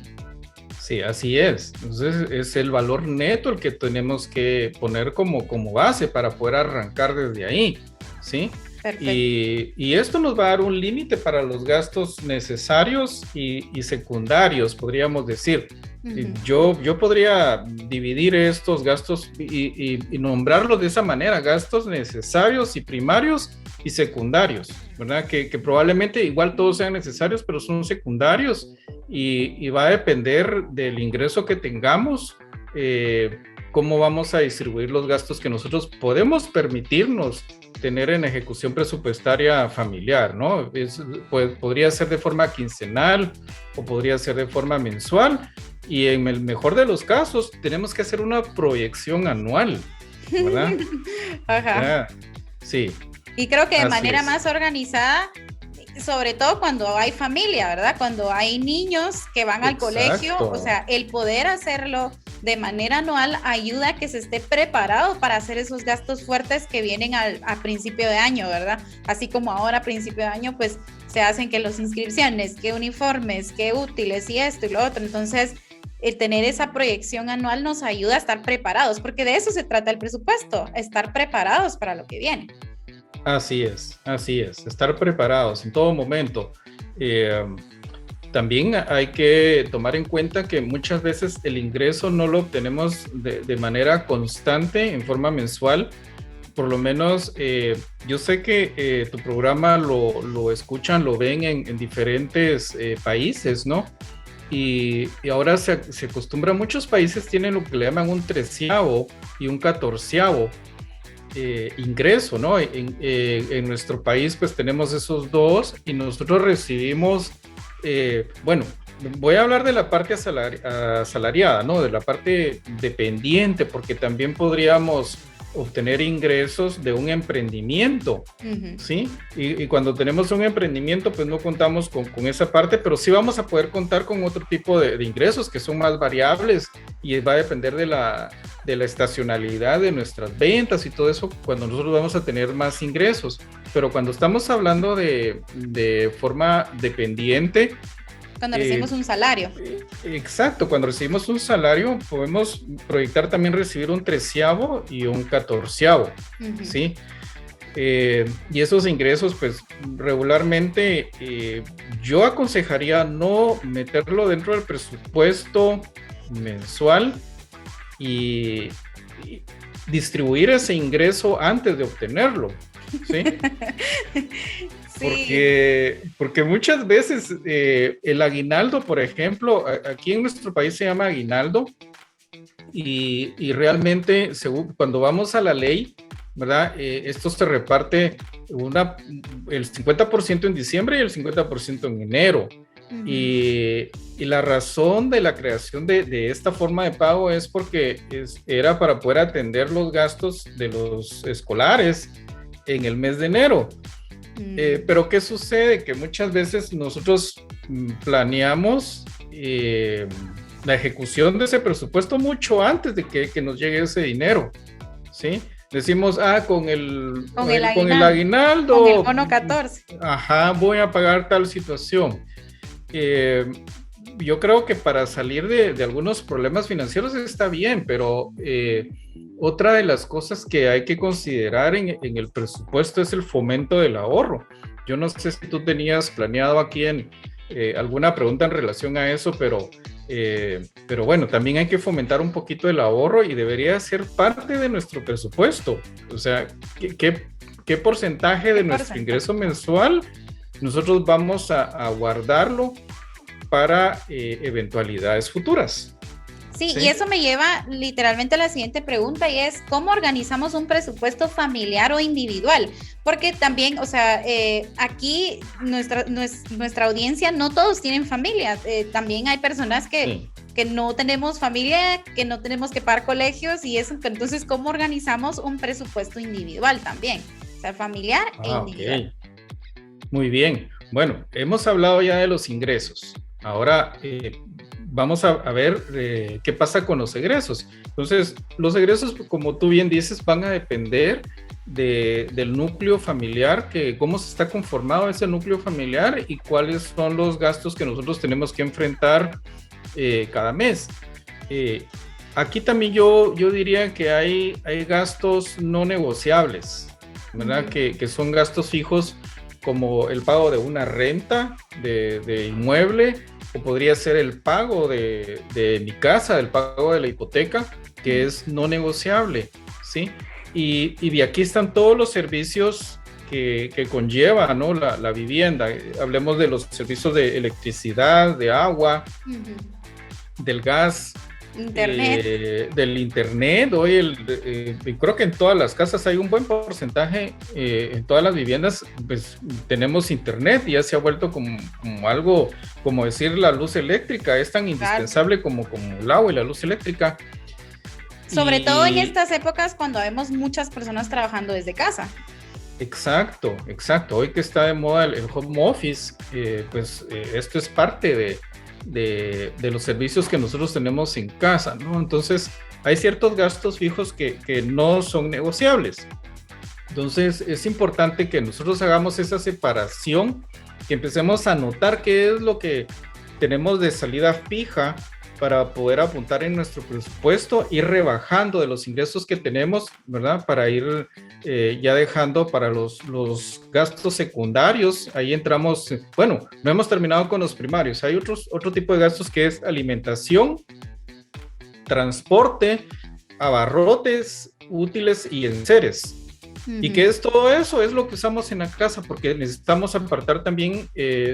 Sí, así es. Entonces es el valor neto el que tenemos que poner como base para poder arrancar desde ahí, ¿sí? Perfecto. Y esto nos va a dar un límite para los gastos necesarios y secundarios, podríamos decir. Yo podría dividir estos gastos y nombrarlos de esa manera, gastos necesarios y primarios y secundarios, ¿verdad? Que probablemente igual todos sean necesarios, pero son secundarios y va a depender del ingreso que tengamos, cómo vamos a distribuir los gastos que nosotros podemos permitirnos tener en ejecución presupuestaria familiar, ¿no? Podría ser de forma quincenal o podría ser de forma mensual y en el mejor de los casos tenemos que hacer una proyección anual, ¿verdad? Ajá. Sí. Y creo que de Así manera es. más organizada, sobre todo cuando hay familia, ¿verdad? Cuando hay niños que van al colegio, o sea, el poder hacerlo de manera anual ayuda a que se esté preparado para hacer esos gastos fuertes que vienen a principio de año, ¿verdad? Así como ahora a principio de año, pues se hacen que las inscripciones, que uniformes, que útiles y esto y lo otro. Entonces, el tener esa proyección anual nos ayuda a estar preparados, porque de eso se trata el presupuesto, estar preparados para lo que viene. Así es, estar preparados en todo momento. También hay que tomar en cuenta que muchas veces el ingreso no lo obtenemos de manera constante, en forma mensual. Por lo menos yo sé que tu programa lo escuchan, lo ven en diferentes países, ¿no? Y ahora se acostumbra, muchos países tienen lo que le llaman un 13avo y un 14avo ingreso, ¿no? En nuestro país pues tenemos esos dos y nosotros recibimos, bueno, voy a hablar de la parte asalariada, ¿no? De la parte dependiente, porque también podríamos obtener ingresos de un emprendimiento, ¿sí? Y cuando tenemos un emprendimiento, pues no contamos con esa parte, pero sí vamos a poder contar con otro tipo de ingresos que son más variables y va a depender de la estacionalidad de nuestras ventas y todo eso, cuando nosotros vamos a tener más ingresos. Pero cuando estamos hablando de forma dependiente, cuando recibimos un salario. Exacto, cuando recibimos un salario podemos proyectar también recibir un 13avo y un 14avo, ¿sí? Y esos ingresos, pues regularmente yo aconsejaría no meterlo dentro del presupuesto mensual y distribuir ese ingreso antes de obtenerlo, ¿sí? Porque muchas veces el aguinaldo, por ejemplo, aquí en nuestro país se llama aguinaldo y realmente cuando vamos a la ley, ¿verdad? Esto se reparte el 50% en diciembre y el 50% en enero. Y la razón de la creación de esta forma de pago es porque era para poder atender los gastos de los escolares en el mes de enero. Pero ¿qué sucede? Que muchas veces nosotros planeamos la ejecución de ese presupuesto mucho antes de que nos llegue ese dinero, ¿sí? Decimos, con el aguinaldo, con el bono 14. Ajá, voy a pagar tal situación. Yo creo que para salir de algunos problemas financieros está bien, pero otra de las cosas que hay que considerar en el presupuesto es el fomento del ahorro. yo no sé si tú tenías planeado aquí alguna pregunta en relación a eso, pero bueno, también hay que fomentar un poquito el ahorro y debería ser parte de nuestro presupuesto. O sea, ¿qué porcentaje de nuestro ingreso mensual nosotros vamos a guardarlo para eventualidades futuras? Sí, y eso me lleva literalmente a la siguiente pregunta, y es ¿cómo organizamos un presupuesto familiar o individual? Porque también, o sea, aquí nuestra audiencia, no todos tienen familia, también hay personas que no tenemos familia, que no tenemos que pagar colegios y eso, entonces ¿cómo organizamos un presupuesto individual también? O sea, familiar e individual. Okay. Muy bien, bueno, hemos hablado ya de los ingresos, ahora vamos a ver qué pasa con los egresos. Entonces, los egresos, como tú bien dices, van a depender del núcleo familiar, cómo se está conformado ese núcleo familiar y cuáles son los gastos que nosotros tenemos que enfrentar cada mes. Aquí también yo diría que hay gastos no negociables, ¿verdad? Que son gastos fijos, como el pago de una renta de inmueble, o podría ser el pago de mi casa, el pago de la hipoteca, que es no negociable, ¿sí? Y de aquí están todos los servicios que conlleva, ¿no? la vivienda. Hablemos de los servicios de electricidad, de agua, del gas, internet. Del internet. Hoy creo que en todas las casas hay un buen porcentaje, en todas las viviendas pues tenemos internet, y ya se ha vuelto como algo, como decir la luz eléctrica, es tan indispensable como el agua y la luz eléctrica. Sobre todo en estas épocas cuando vemos muchas personas trabajando desde casa. Exacto. Hoy que está de moda el home office, esto es parte de los servicios que nosotros tenemos en casa, ¿no? Entonces, hay ciertos gastos fijos que no son negociables. Entonces, es importante que nosotros hagamos esa separación, que empecemos a notar qué es lo que tenemos de salida fija para poder apuntar en nuestro presupuesto, ir rebajando de los ingresos que tenemos, ¿verdad? Para ir ya dejando para los gastos secundarios. Ahí entramos, bueno, no hemos terminado con los primarios. Hay otro tipo de gastos que es alimentación, transporte, abarrotes, útiles y enseres. ¿Y qué es todo eso? Es lo que usamos en la casa, porque necesitamos apartar también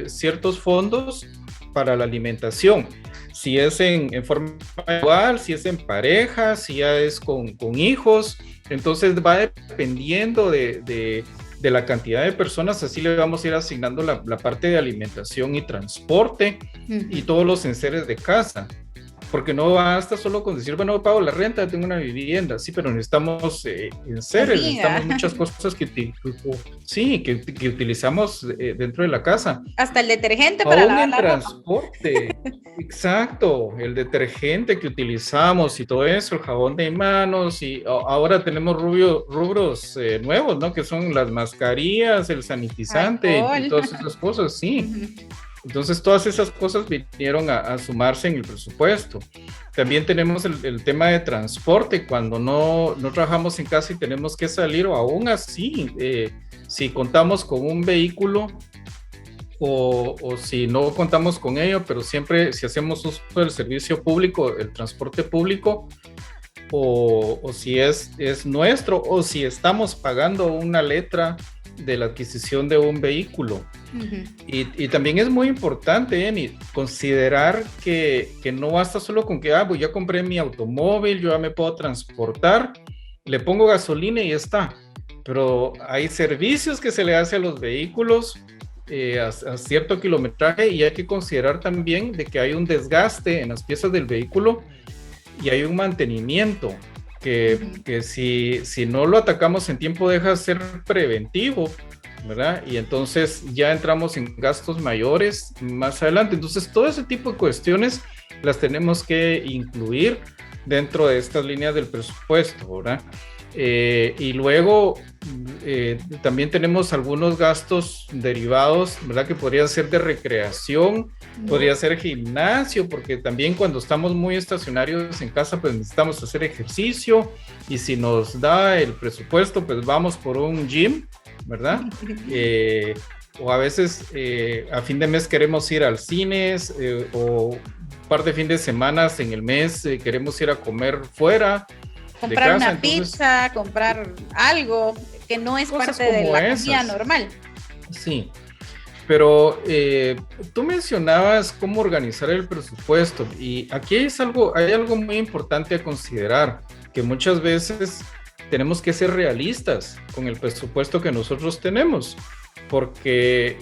ciertos fondos para la alimentación. Si es en forma igual, si es en pareja, si ya es con hijos, entonces va dependiendo de la cantidad de personas, así le vamos a ir asignando la parte de alimentación y transporte y todos los enseres de casa. Porque no basta solo con decir, bueno, pago la renta, tengo una vivienda, sí, pero necesitamos enseres, necesitamos muchas cosas que utilizamos dentro de la casa. Hasta el detergente para lavar la ropa. Transporte, exacto, el detergente que utilizamos y todo eso, el jabón de manos, y ahora tenemos rubros nuevos, ¿no? Que son las mascarillas, el sanitizante y todas esas cosas, sí. Entonces, todas esas cosas vinieron a sumarse en el presupuesto. También tenemos el tema de transporte, cuando no trabajamos en casa y tenemos que salir, o aún así, si contamos con un vehículo o si no contamos con ello, pero siempre si hacemos uso del servicio público, el transporte público, o si es nuestro, o si estamos pagando una letra de la adquisición de un vehículo. Y también es muy importante, Emi, considerar que no basta solo con que pues ya compré mi automóvil, yo ya me puedo transportar, le pongo gasolina y ya está. Pero hay servicios que se le hace a los vehículos a cierto kilometraje, y hay que considerar también de que hay un desgaste en las piezas del vehículo y hay un mantenimiento que si no lo atacamos en tiempo deja de ser preventivo, ¿verdad? Y entonces ya entramos en gastos mayores más adelante. Entonces todo ese tipo de cuestiones las tenemos que incluir dentro de estas líneas del presupuesto, ¿verdad? Y luego también tenemos algunos gastos derivados, ¿verdad? Que podrían ser de recreación, podría ser gimnasio, porque también cuando estamos muy estacionarios en casa, pues necesitamos hacer ejercicio, y si nos da el presupuesto, pues vamos por un gym, ¿verdad? o a veces a fin de mes queremos ir al cine o un par de fines de semana en el mes queremos ir a comer fuera comprar de casa. una pizza, comprar algo que no es parte de la comida normal. Sí, pero tú mencionabas cómo organizar el presupuesto y aquí hay algo muy importante a considerar, que muchas veces tenemos que ser realistas con el presupuesto que nosotros tenemos, porque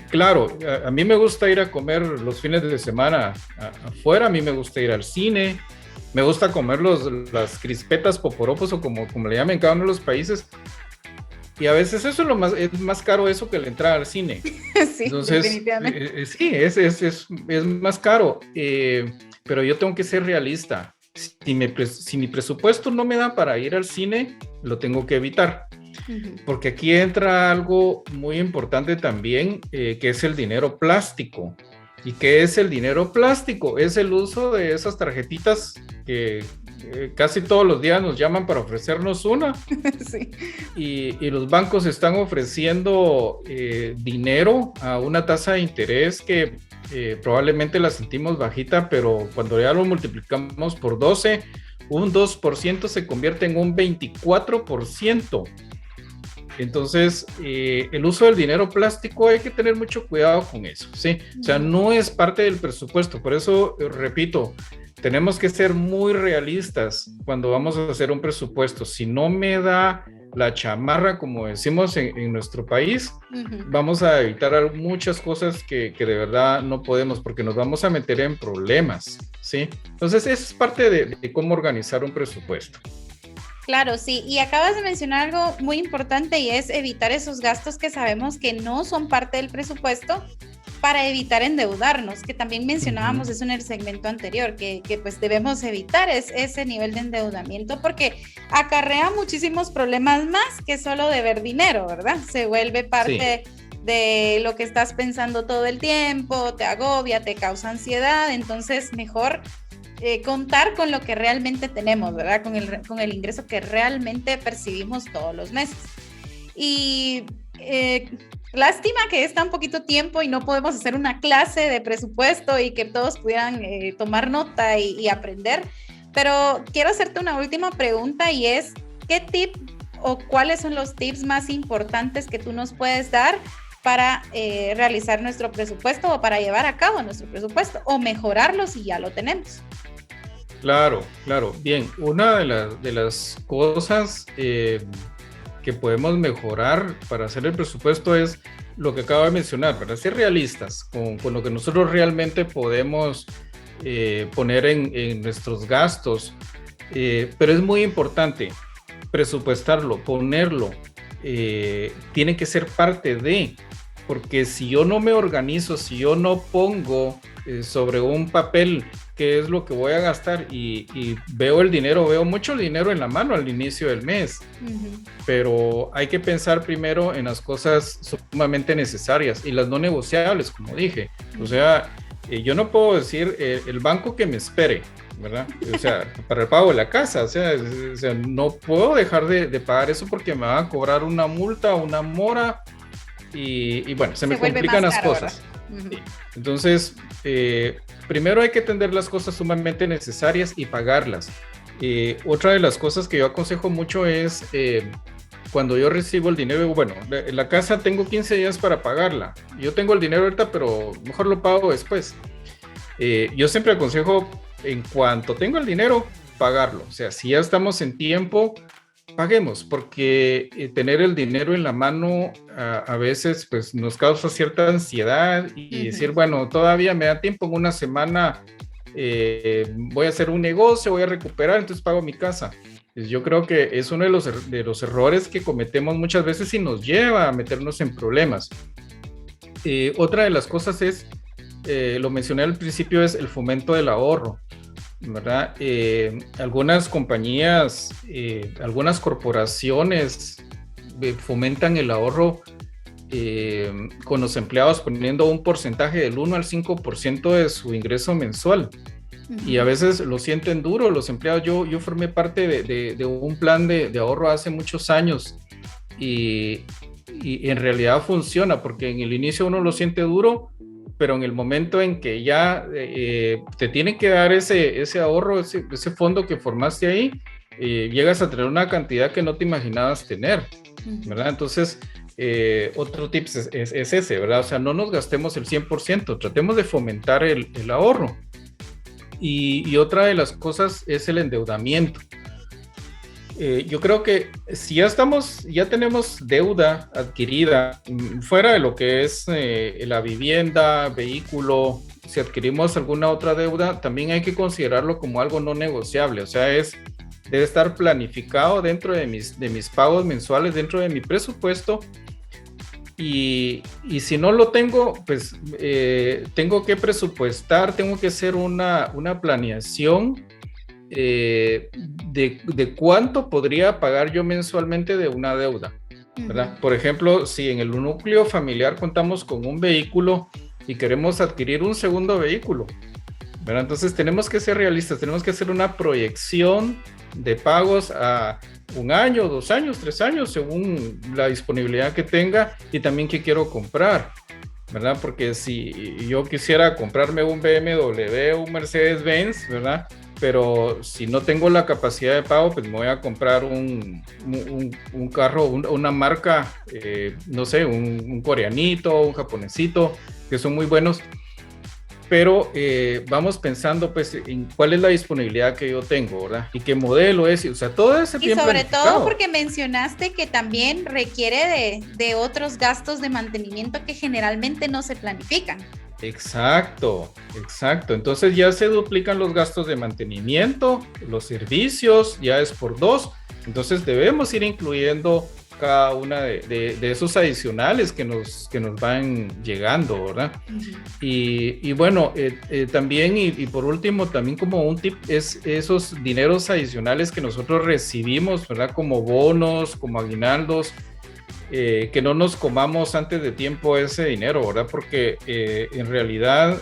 claro, a mí me gusta ir a comer los fines de semana afuera, a mí me gusta ir al cine, me gusta comer las crispetas poporopos o como le llaman en cada uno de los países. Y a veces eso es más caro eso que la entrada al cine. Sí, entonces, definitivamente. Sí, es más caro. Pero yo tengo que ser realista. Si mi presupuesto no me da para ir al cine, lo tengo que evitar. Uh-huh. Porque aquí entra algo muy importante también, que es el dinero plástico. ¿Y qué es el dinero plástico? Es el uso de esas tarjetitas que casi todos los días nos llaman para ofrecernos una. Sí. Y los bancos están ofreciendo dinero a una tasa de interés que probablemente la sentimos bajita, pero cuando ya lo multiplicamos por 12, un 2% se convierte en un 24%. Entonces, el uso del dinero plástico hay que tener mucho cuidado con eso, ¿sí? O sea, no es parte del presupuesto. Por eso, repito, tenemos que ser muy realistas cuando vamos a hacer un presupuesto. Si no me da la chamarra, como decimos en nuestro país, vamos a evitar muchas cosas que de verdad no podemos, porque nos vamos a meter en problemas, ¿sí? Entonces, eso es parte de cómo organizar un presupuesto. Claro, sí, y acabas de mencionar algo muy importante y es evitar esos gastos que sabemos que no son parte del presupuesto para evitar endeudarnos, que también mencionábamos eso en el segmento anterior, que pues debemos evitar ese nivel de endeudamiento porque acarrea muchísimos problemas más que solo deber dinero, ¿verdad? Se vuelve parte de lo que estás pensando todo el tiempo, te agobia, te causa ansiedad, entonces mejor contar con lo que realmente tenemos, ¿verdad? Con el ingreso que realmente percibimos todos los meses. Y lástima que es tan poquito tiempo y no podemos hacer una clase de presupuesto y que todos pudieran tomar nota y aprender, pero quiero hacerte una última pregunta y es, ¿qué tip o cuáles son los tips más importantes que tú nos puedes dar para realizar nuestro presupuesto o para llevar a cabo nuestro presupuesto o mejorarlo si ya lo tenemos? Claro. Bien, una de las cosas que podemos mejorar para hacer el presupuesto es lo que acabo de mencionar, para ser realistas con lo que nosotros realmente podemos poner en nuestros gastos. Pero es muy importante presupuestarlo, ponerlo, tiene que ser parte de, porque si yo no me organizo, si yo no pongo sobre un papel qué es lo que voy a gastar y veo mucho dinero en la mano al inicio del mes, pero hay que pensar primero en las cosas sumamente necesarias y las no negociables, como dije. O sea, yo no puedo decir el banco que me espere, ¿verdad? O sea, para el pago de la casa, o sea, no puedo dejar de pagar eso porque me van a cobrar una multa, una mora y bueno, se me complican las cosas. Sí. Entonces, primero hay que tener las cosas sumamente necesarias y pagarlas. Otra de las cosas que yo aconsejo mucho es cuando yo recibo el dinero, bueno, en la casa tengo 15 días para pagarla. Yo tengo el dinero ahorita, pero mejor lo pago después. Yo siempre aconsejo, en cuanto tengo el dinero, pagarlo. O sea, si ya estamos en tiempo, paguemos, porque tener el dinero en la mano a veces pues nos causa cierta ansiedad y decir, bueno, todavía me da tiempo, en una semana voy a hacer un negocio, voy a recuperar, entonces pago mi casa. Pues yo creo que es uno de los errores que cometemos muchas veces y nos lleva a meternos en problemas. Otra de las cosas es, lo mencioné al principio, es el fomento del ahorro, ¿verdad? Algunas compañías, algunas corporaciones fomentan el ahorro con los empleados poniendo un porcentaje del 1 al 5% de su ingreso mensual. Y a veces lo sienten duro los empleados. Yo formé parte de un plan de ahorro hace muchos años y y en realidad funciona, porque en el inicio uno lo siente duro, pero en el momento en que ya te tienen que dar ese ahorro, ese fondo que formaste ahí, llegas a tener una cantidad que no te imaginabas tener, ¿verdad? Entonces, otro tip es ese, ¿verdad? O sea, no nos gastemos el 100%, tratemos de fomentar el ahorro. Y otra de las cosas es el endeudamiento. Yo creo que si ya tenemos deuda adquirida, fuera de lo que es la vivienda, vehículo, si adquirimos alguna otra deuda, también hay que considerarlo como algo no negociable. O sea, debe estar planificado dentro de mis pagos mensuales, dentro de mi presupuesto. Y si no lo tengo, pues tengo que presupuestar, tengo que hacer una planeación de cuánto podría pagar yo mensualmente de una deuda, ¿verdad? Por ejemplo, si en el núcleo familiar contamos con un vehículo y queremos adquirir un segundo vehículo, ¿verdad? Entonces tenemos que ser realistas, tenemos que hacer una proyección de pagos a 1 año, 2 años, 3 años, según la disponibilidad que tenga y también qué quiero comprar, ¿verdad? Porque si yo quisiera comprarme un BMW, un Mercedes-Benz, ¿verdad? Pero si no tengo la capacidad de pago, pues me voy a comprar un carro, una marca, no sé, un coreanito, un japonesito, que son muy buenos. Pero vamos pensando pues en cuál es la disponibilidad que yo tengo, ¿verdad? Y qué modelo es, o sea, todo ese bien Y sobre planificado. todo porque mencionaste que también requiere de otros gastos de mantenimiento que generalmente no se planifican. Exacto. Entonces ya se duplican los gastos de mantenimiento, los servicios, ya es por 2. Entonces debemos ir incluyendo cada una de esos adicionales que nos van llegando, ¿verdad? Y bueno, también, y por último, también como un tip, es esos dineros adicionales que nosotros recibimos, ¿verdad? Como bonos, como aguinaldos, que no nos comamos antes de tiempo ese dinero, ¿verdad? Porque en realidad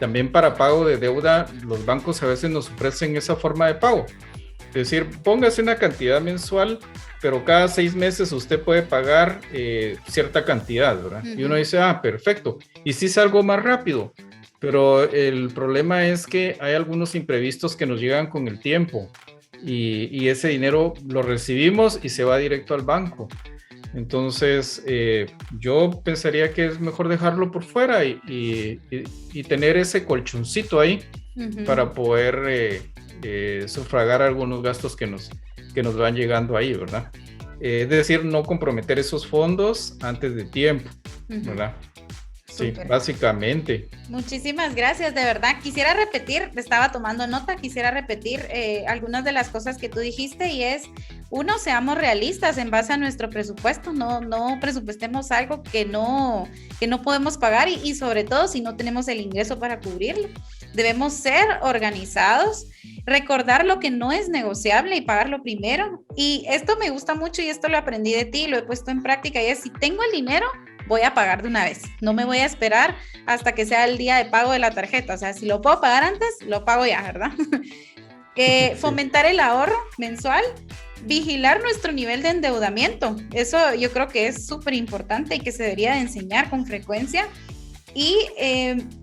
también para pago de deuda los bancos a veces nos ofrecen esa forma de pago. Es decir, póngase una cantidad mensual, pero cada 6 meses usted puede pagar cierta cantidad, ¿verdad? Y uno dice, perfecto. Y sí salgo más rápido, pero el problema es que hay algunos imprevistos que nos llegan con el tiempo. Y ese dinero lo recibimos y se va directo al banco. Entonces, yo pensaría que es mejor dejarlo por fuera y tener ese colchoncito ahí para poder sufragar algunos gastos que nos van llegando ahí, ¿verdad? Es decir, no comprometer esos fondos antes de tiempo, ¿verdad? Sí, básicamente. Muchísimas gracias, de verdad. Quisiera repetir, estaba tomando nota, algunas de las cosas que tú dijiste y es, uno, seamos realistas en base a nuestro presupuesto, no presupuestemos algo que no podemos pagar y sobre todo si no tenemos el ingreso para cubrirlo. Debemos ser organizados, recordar lo que no es negociable y pagarlo primero. Y esto me gusta mucho y esto lo aprendí de ti, lo he puesto en práctica y es, si tengo el dinero, voy a pagar de una vez. No me voy a esperar hasta que sea el día de pago de la tarjeta. O sea, si lo puedo pagar antes, lo pago ya, ¿verdad? Fomentar el ahorro mensual, vigilar nuestro nivel de endeudamiento. Eso yo creo que es súper importante y que se debería de enseñar con frecuencia. Y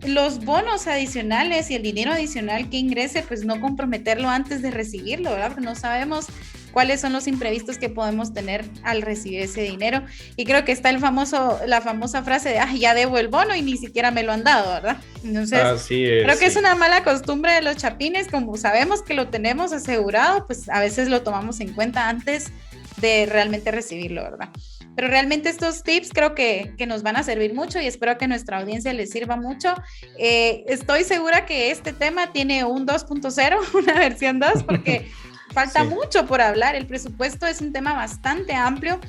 los bonos adicionales y el dinero adicional que ingrese, pues no comprometerlo antes de recibirlo, ¿verdad? Porque no sabemos cuáles son los imprevistos que podemos tener al recibir ese dinero. Y creo que está la famosa frase de, ya debo el bono y ni siquiera me lo han dado, ¿verdad? Entonces, creo que es una mala costumbre de los chapines, como sabemos que lo tenemos asegurado, pues a veces lo tomamos en cuenta antes de realmente recibirlo, ¿verdad? Pero realmente estos tips creo que nos van a servir mucho y espero que a nuestra audiencia les sirva mucho. Estoy segura que este tema tiene un 2.0, una versión 2, porque falta mucho por hablar. El presupuesto es un tema bastante amplio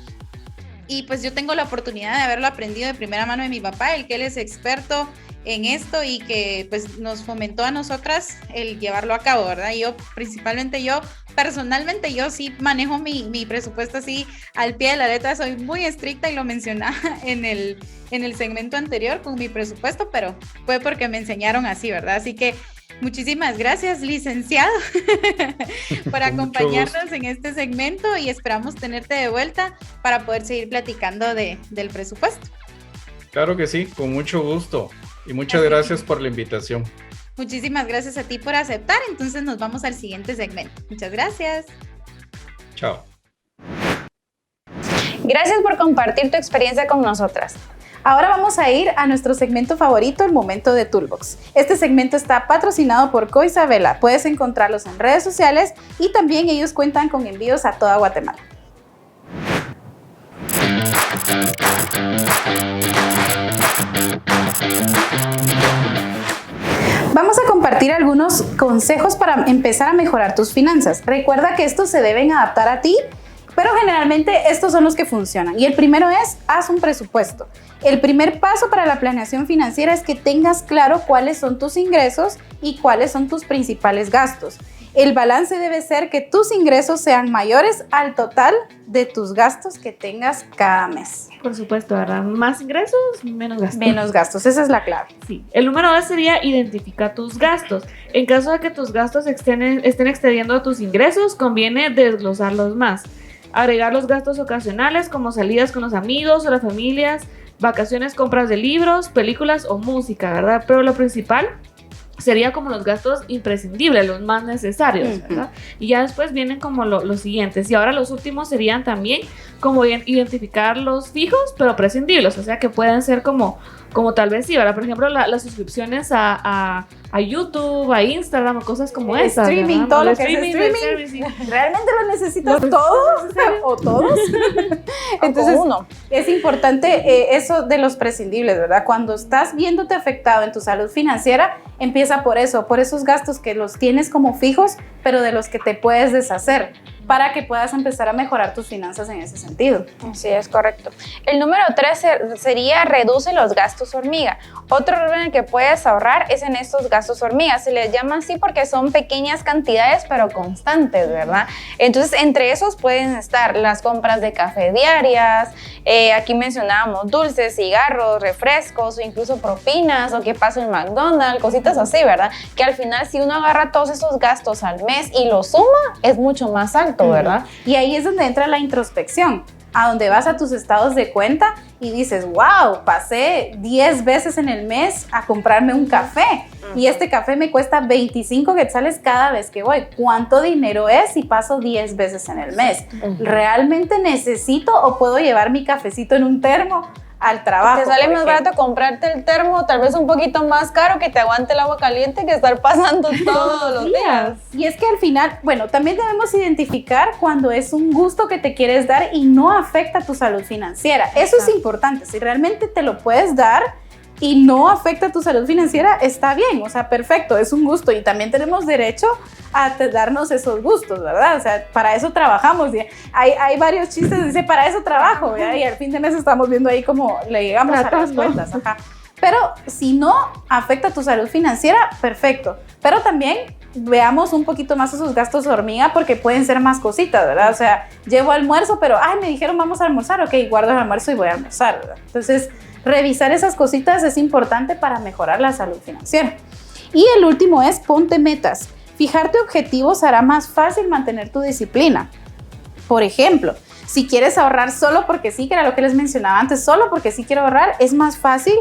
y pues yo tengo la oportunidad de haberlo aprendido de primera mano de mi papá, el que él es experto en esto y que pues nos fomentó a nosotras el llevarlo a cabo, ¿verdad? Personalmente yo sí manejo mi presupuesto así al pie de la letra, soy muy estricta y lo mencionaba en el segmento anterior con mi presupuesto, pero fue porque me enseñaron así, ¿verdad? Así que Muchísimas gracias, licenciado, por acompañarnos en este segmento y esperamos tenerte de vuelta para poder seguir platicando del presupuesto. Claro que sí, con mucho gusto. Y muchas gracias por la invitación. Muchísimas gracias a ti por aceptar. Entonces nos vamos al siguiente segmento. Muchas gracias. Chao. Gracias por compartir tu experiencia con nosotras. Ahora vamos a ir a nuestro segmento favorito, el momento de Toolbox. Este segmento está patrocinado por Coisabela. Puedes encontrarlos en redes sociales y también ellos cuentan con envíos a toda Guatemala. Vamos a compartir algunos consejos para empezar a mejorar tus finanzas. Recuerda que estos se deben adaptar a ti, pero generalmente estos son los que funcionan. Y el primero es, haz un presupuesto. El primer paso para la planeación financiera es que tengas claro cuáles son tus ingresos y cuáles son tus principales gastos. El balance debe ser que tus ingresos sean mayores al total de tus gastos que tengas cada mes. Por supuesto, ¿verdad? Más ingresos, menos gastos. Menos gastos, esa es la clave. Sí. El número 2 sería identificar tus gastos. En caso de que tus gastos estén excediendo tus ingresos, conviene desglosarlos más. Agregar los gastos ocasionales como salidas con los amigos o las familias, vacaciones, compras de libros, películas o música, ¿verdad? Pero lo principal sería como los gastos imprescindibles, los más necesarios, ¿verdad? Y ya después vienen como los siguientes. Y ahora los últimos serían también como identificar los fijos, pero prescindibles. O sea, que pueden ser como tal vez sí, ¿verdad? Por ejemplo, las suscripciones a YouTube, a Instagram o cosas como esas. Streaming, ¿verdad? todo lo El que es streaming. sí. ¿Realmente lo necesitas todos o todos? Entonces, uno. es importante eso de los prescindibles, ¿verdad? Cuando estás viéndote afectado en tu salud financiera, empieza por eso, por esos gastos que los tienes como fijos, pero de los que te puedes deshacer, para que puedas empezar a mejorar tus finanzas en ese sentido. Sí, es correcto. El número 3 sería reduce los gastos hormiga. Otro rubro en el que puedes ahorrar es en estos gastos hormiga. Se les llama así porque son pequeñas cantidades pero constantes, ¿verdad? Entonces, entre esos pueden estar las compras de café diarias, aquí mencionábamos dulces, cigarros, refrescos o incluso propinas o qué pasa en McDonald's, cositas así, ¿verdad? Que al final si uno agarra todos esos gastos al mes y los suma, es mucho más alto, ¿verdad? Y ahí es donde entra la introspección, a donde vas a tus estados de cuenta y dices, wow, pasé 10 veces en el mes a comprarme un café y este café me cuesta 25 quetzales cada vez que voy. ¿Cuánto dinero es si paso 10 veces en el mes? ¿Realmente necesito o puedo llevar mi cafecito en un termo al trabajo? Te sale más barato comprarte el termo, tal vez un poquito más caro, que te aguante el agua caliente, que estar pasando todos los días. Y es que al final, bueno, también debemos identificar cuando es un gusto que te quieres dar y no afecta tu salud financiera. Eso es importante. Si realmente te lo puedes dar y no afecta tu salud financiera, está bien, o sea, perfecto, es un gusto y también tenemos derecho a darnos esos gustos, ¿verdad? O sea, para eso trabajamos. Hay varios chistes, dice, para eso trabajo, ¿verdad? Y al fin de mes estamos viendo ahí cómo le llegamos a las cuentas, ajá. Pero si no afecta tu salud financiera, perfecto. Pero también veamos un poquito más esos gastos hormiga porque pueden ser más cositas, ¿verdad? O sea, llevo almuerzo, pero, me dijeron vamos a almorzar, ok, guardo el almuerzo y voy a almorzar, ¿verdad? Entonces, revisar esas cositas es importante para mejorar la salud financiera. Y el último es ponte metas. Fijarte objetivos hará más fácil mantener tu disciplina. Por ejemplo, si quieres ahorrar solo porque sí, que era lo que les mencionaba antes, solo porque sí quiero ahorrar, es más fácil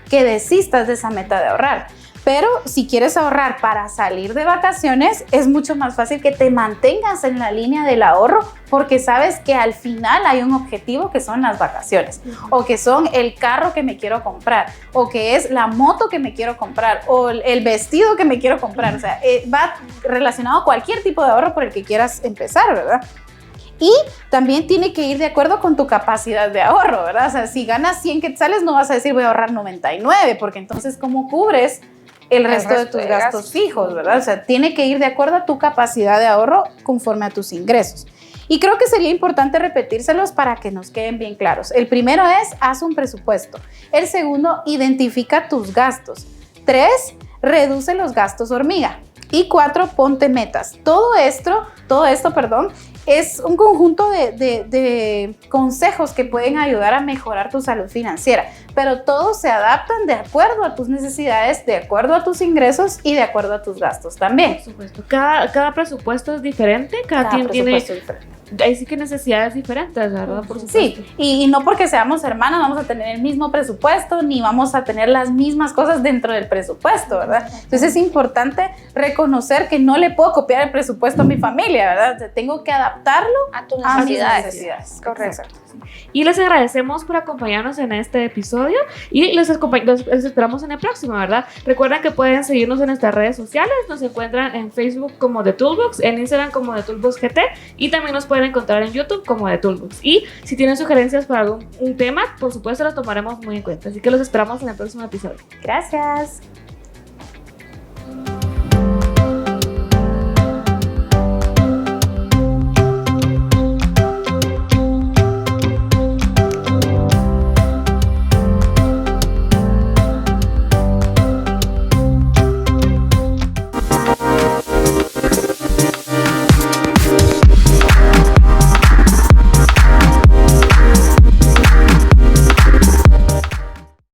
que desistas de esa meta de ahorrar. Pero si quieres ahorrar para salir de vacaciones, es mucho más fácil que te mantengas en la línea del ahorro porque sabes que al final hay un objetivo que son las vacaciones o que son el carro que me quiero comprar o que es la moto que me quiero comprar o el vestido que me quiero comprar. O sea, va relacionado a cualquier tipo de ahorro por el que quieras empezar, ¿verdad? Y también tiene que ir de acuerdo con tu capacidad de ahorro, ¿verdad? O sea, si ganas 100 quetzales no vas a decir voy a ahorrar 99 porque entonces ¿cómo cubres el resto de tus gastos fijos, ¿verdad? O sea, tiene que ir de acuerdo a tu capacidad de ahorro conforme a tus ingresos. Y creo que sería importante repetírselos para que nos queden bien claros. El primero es, haz un presupuesto. El segundo, identifica tus gastos. 3, reduce los gastos hormiga. Y 4, ponte metas. Todo esto, es un conjunto de consejos que pueden ayudar a mejorar tu salud financiera. pero todos se adaptan de acuerdo a tus necesidades, de acuerdo a tus ingresos y de acuerdo a tus gastos también. Por supuesto, cada presupuesto es diferente, cada quien tiene, diferente. ahí sí que necesidades diferentes, ¿verdad? Por supuesto. Sí, y no porque seamos hermanos vamos a tener el mismo presupuesto ni vamos a tener las mismas cosas dentro del presupuesto, ¿verdad? Entonces es importante reconocer que no le puedo copiar el presupuesto a mi familia, ¿verdad? O sea, tengo que adaptarlo A tus a mis necesidades. necesidades. Correcto. Y les agradecemos por acompañarnos en este episodio y los esperamos en el próximo, ¿verdad? Recuerden que pueden seguirnos en nuestras redes sociales, nos encuentran en Facebook como The Toolbox, en Instagram como The Toolbox GT y también nos pueden encontrar en YouTube como The Toolbox. Y si tienen sugerencias para algún tema, por supuesto las tomaremos muy en cuenta. Así que los esperamos en el próximo episodio. Gracias.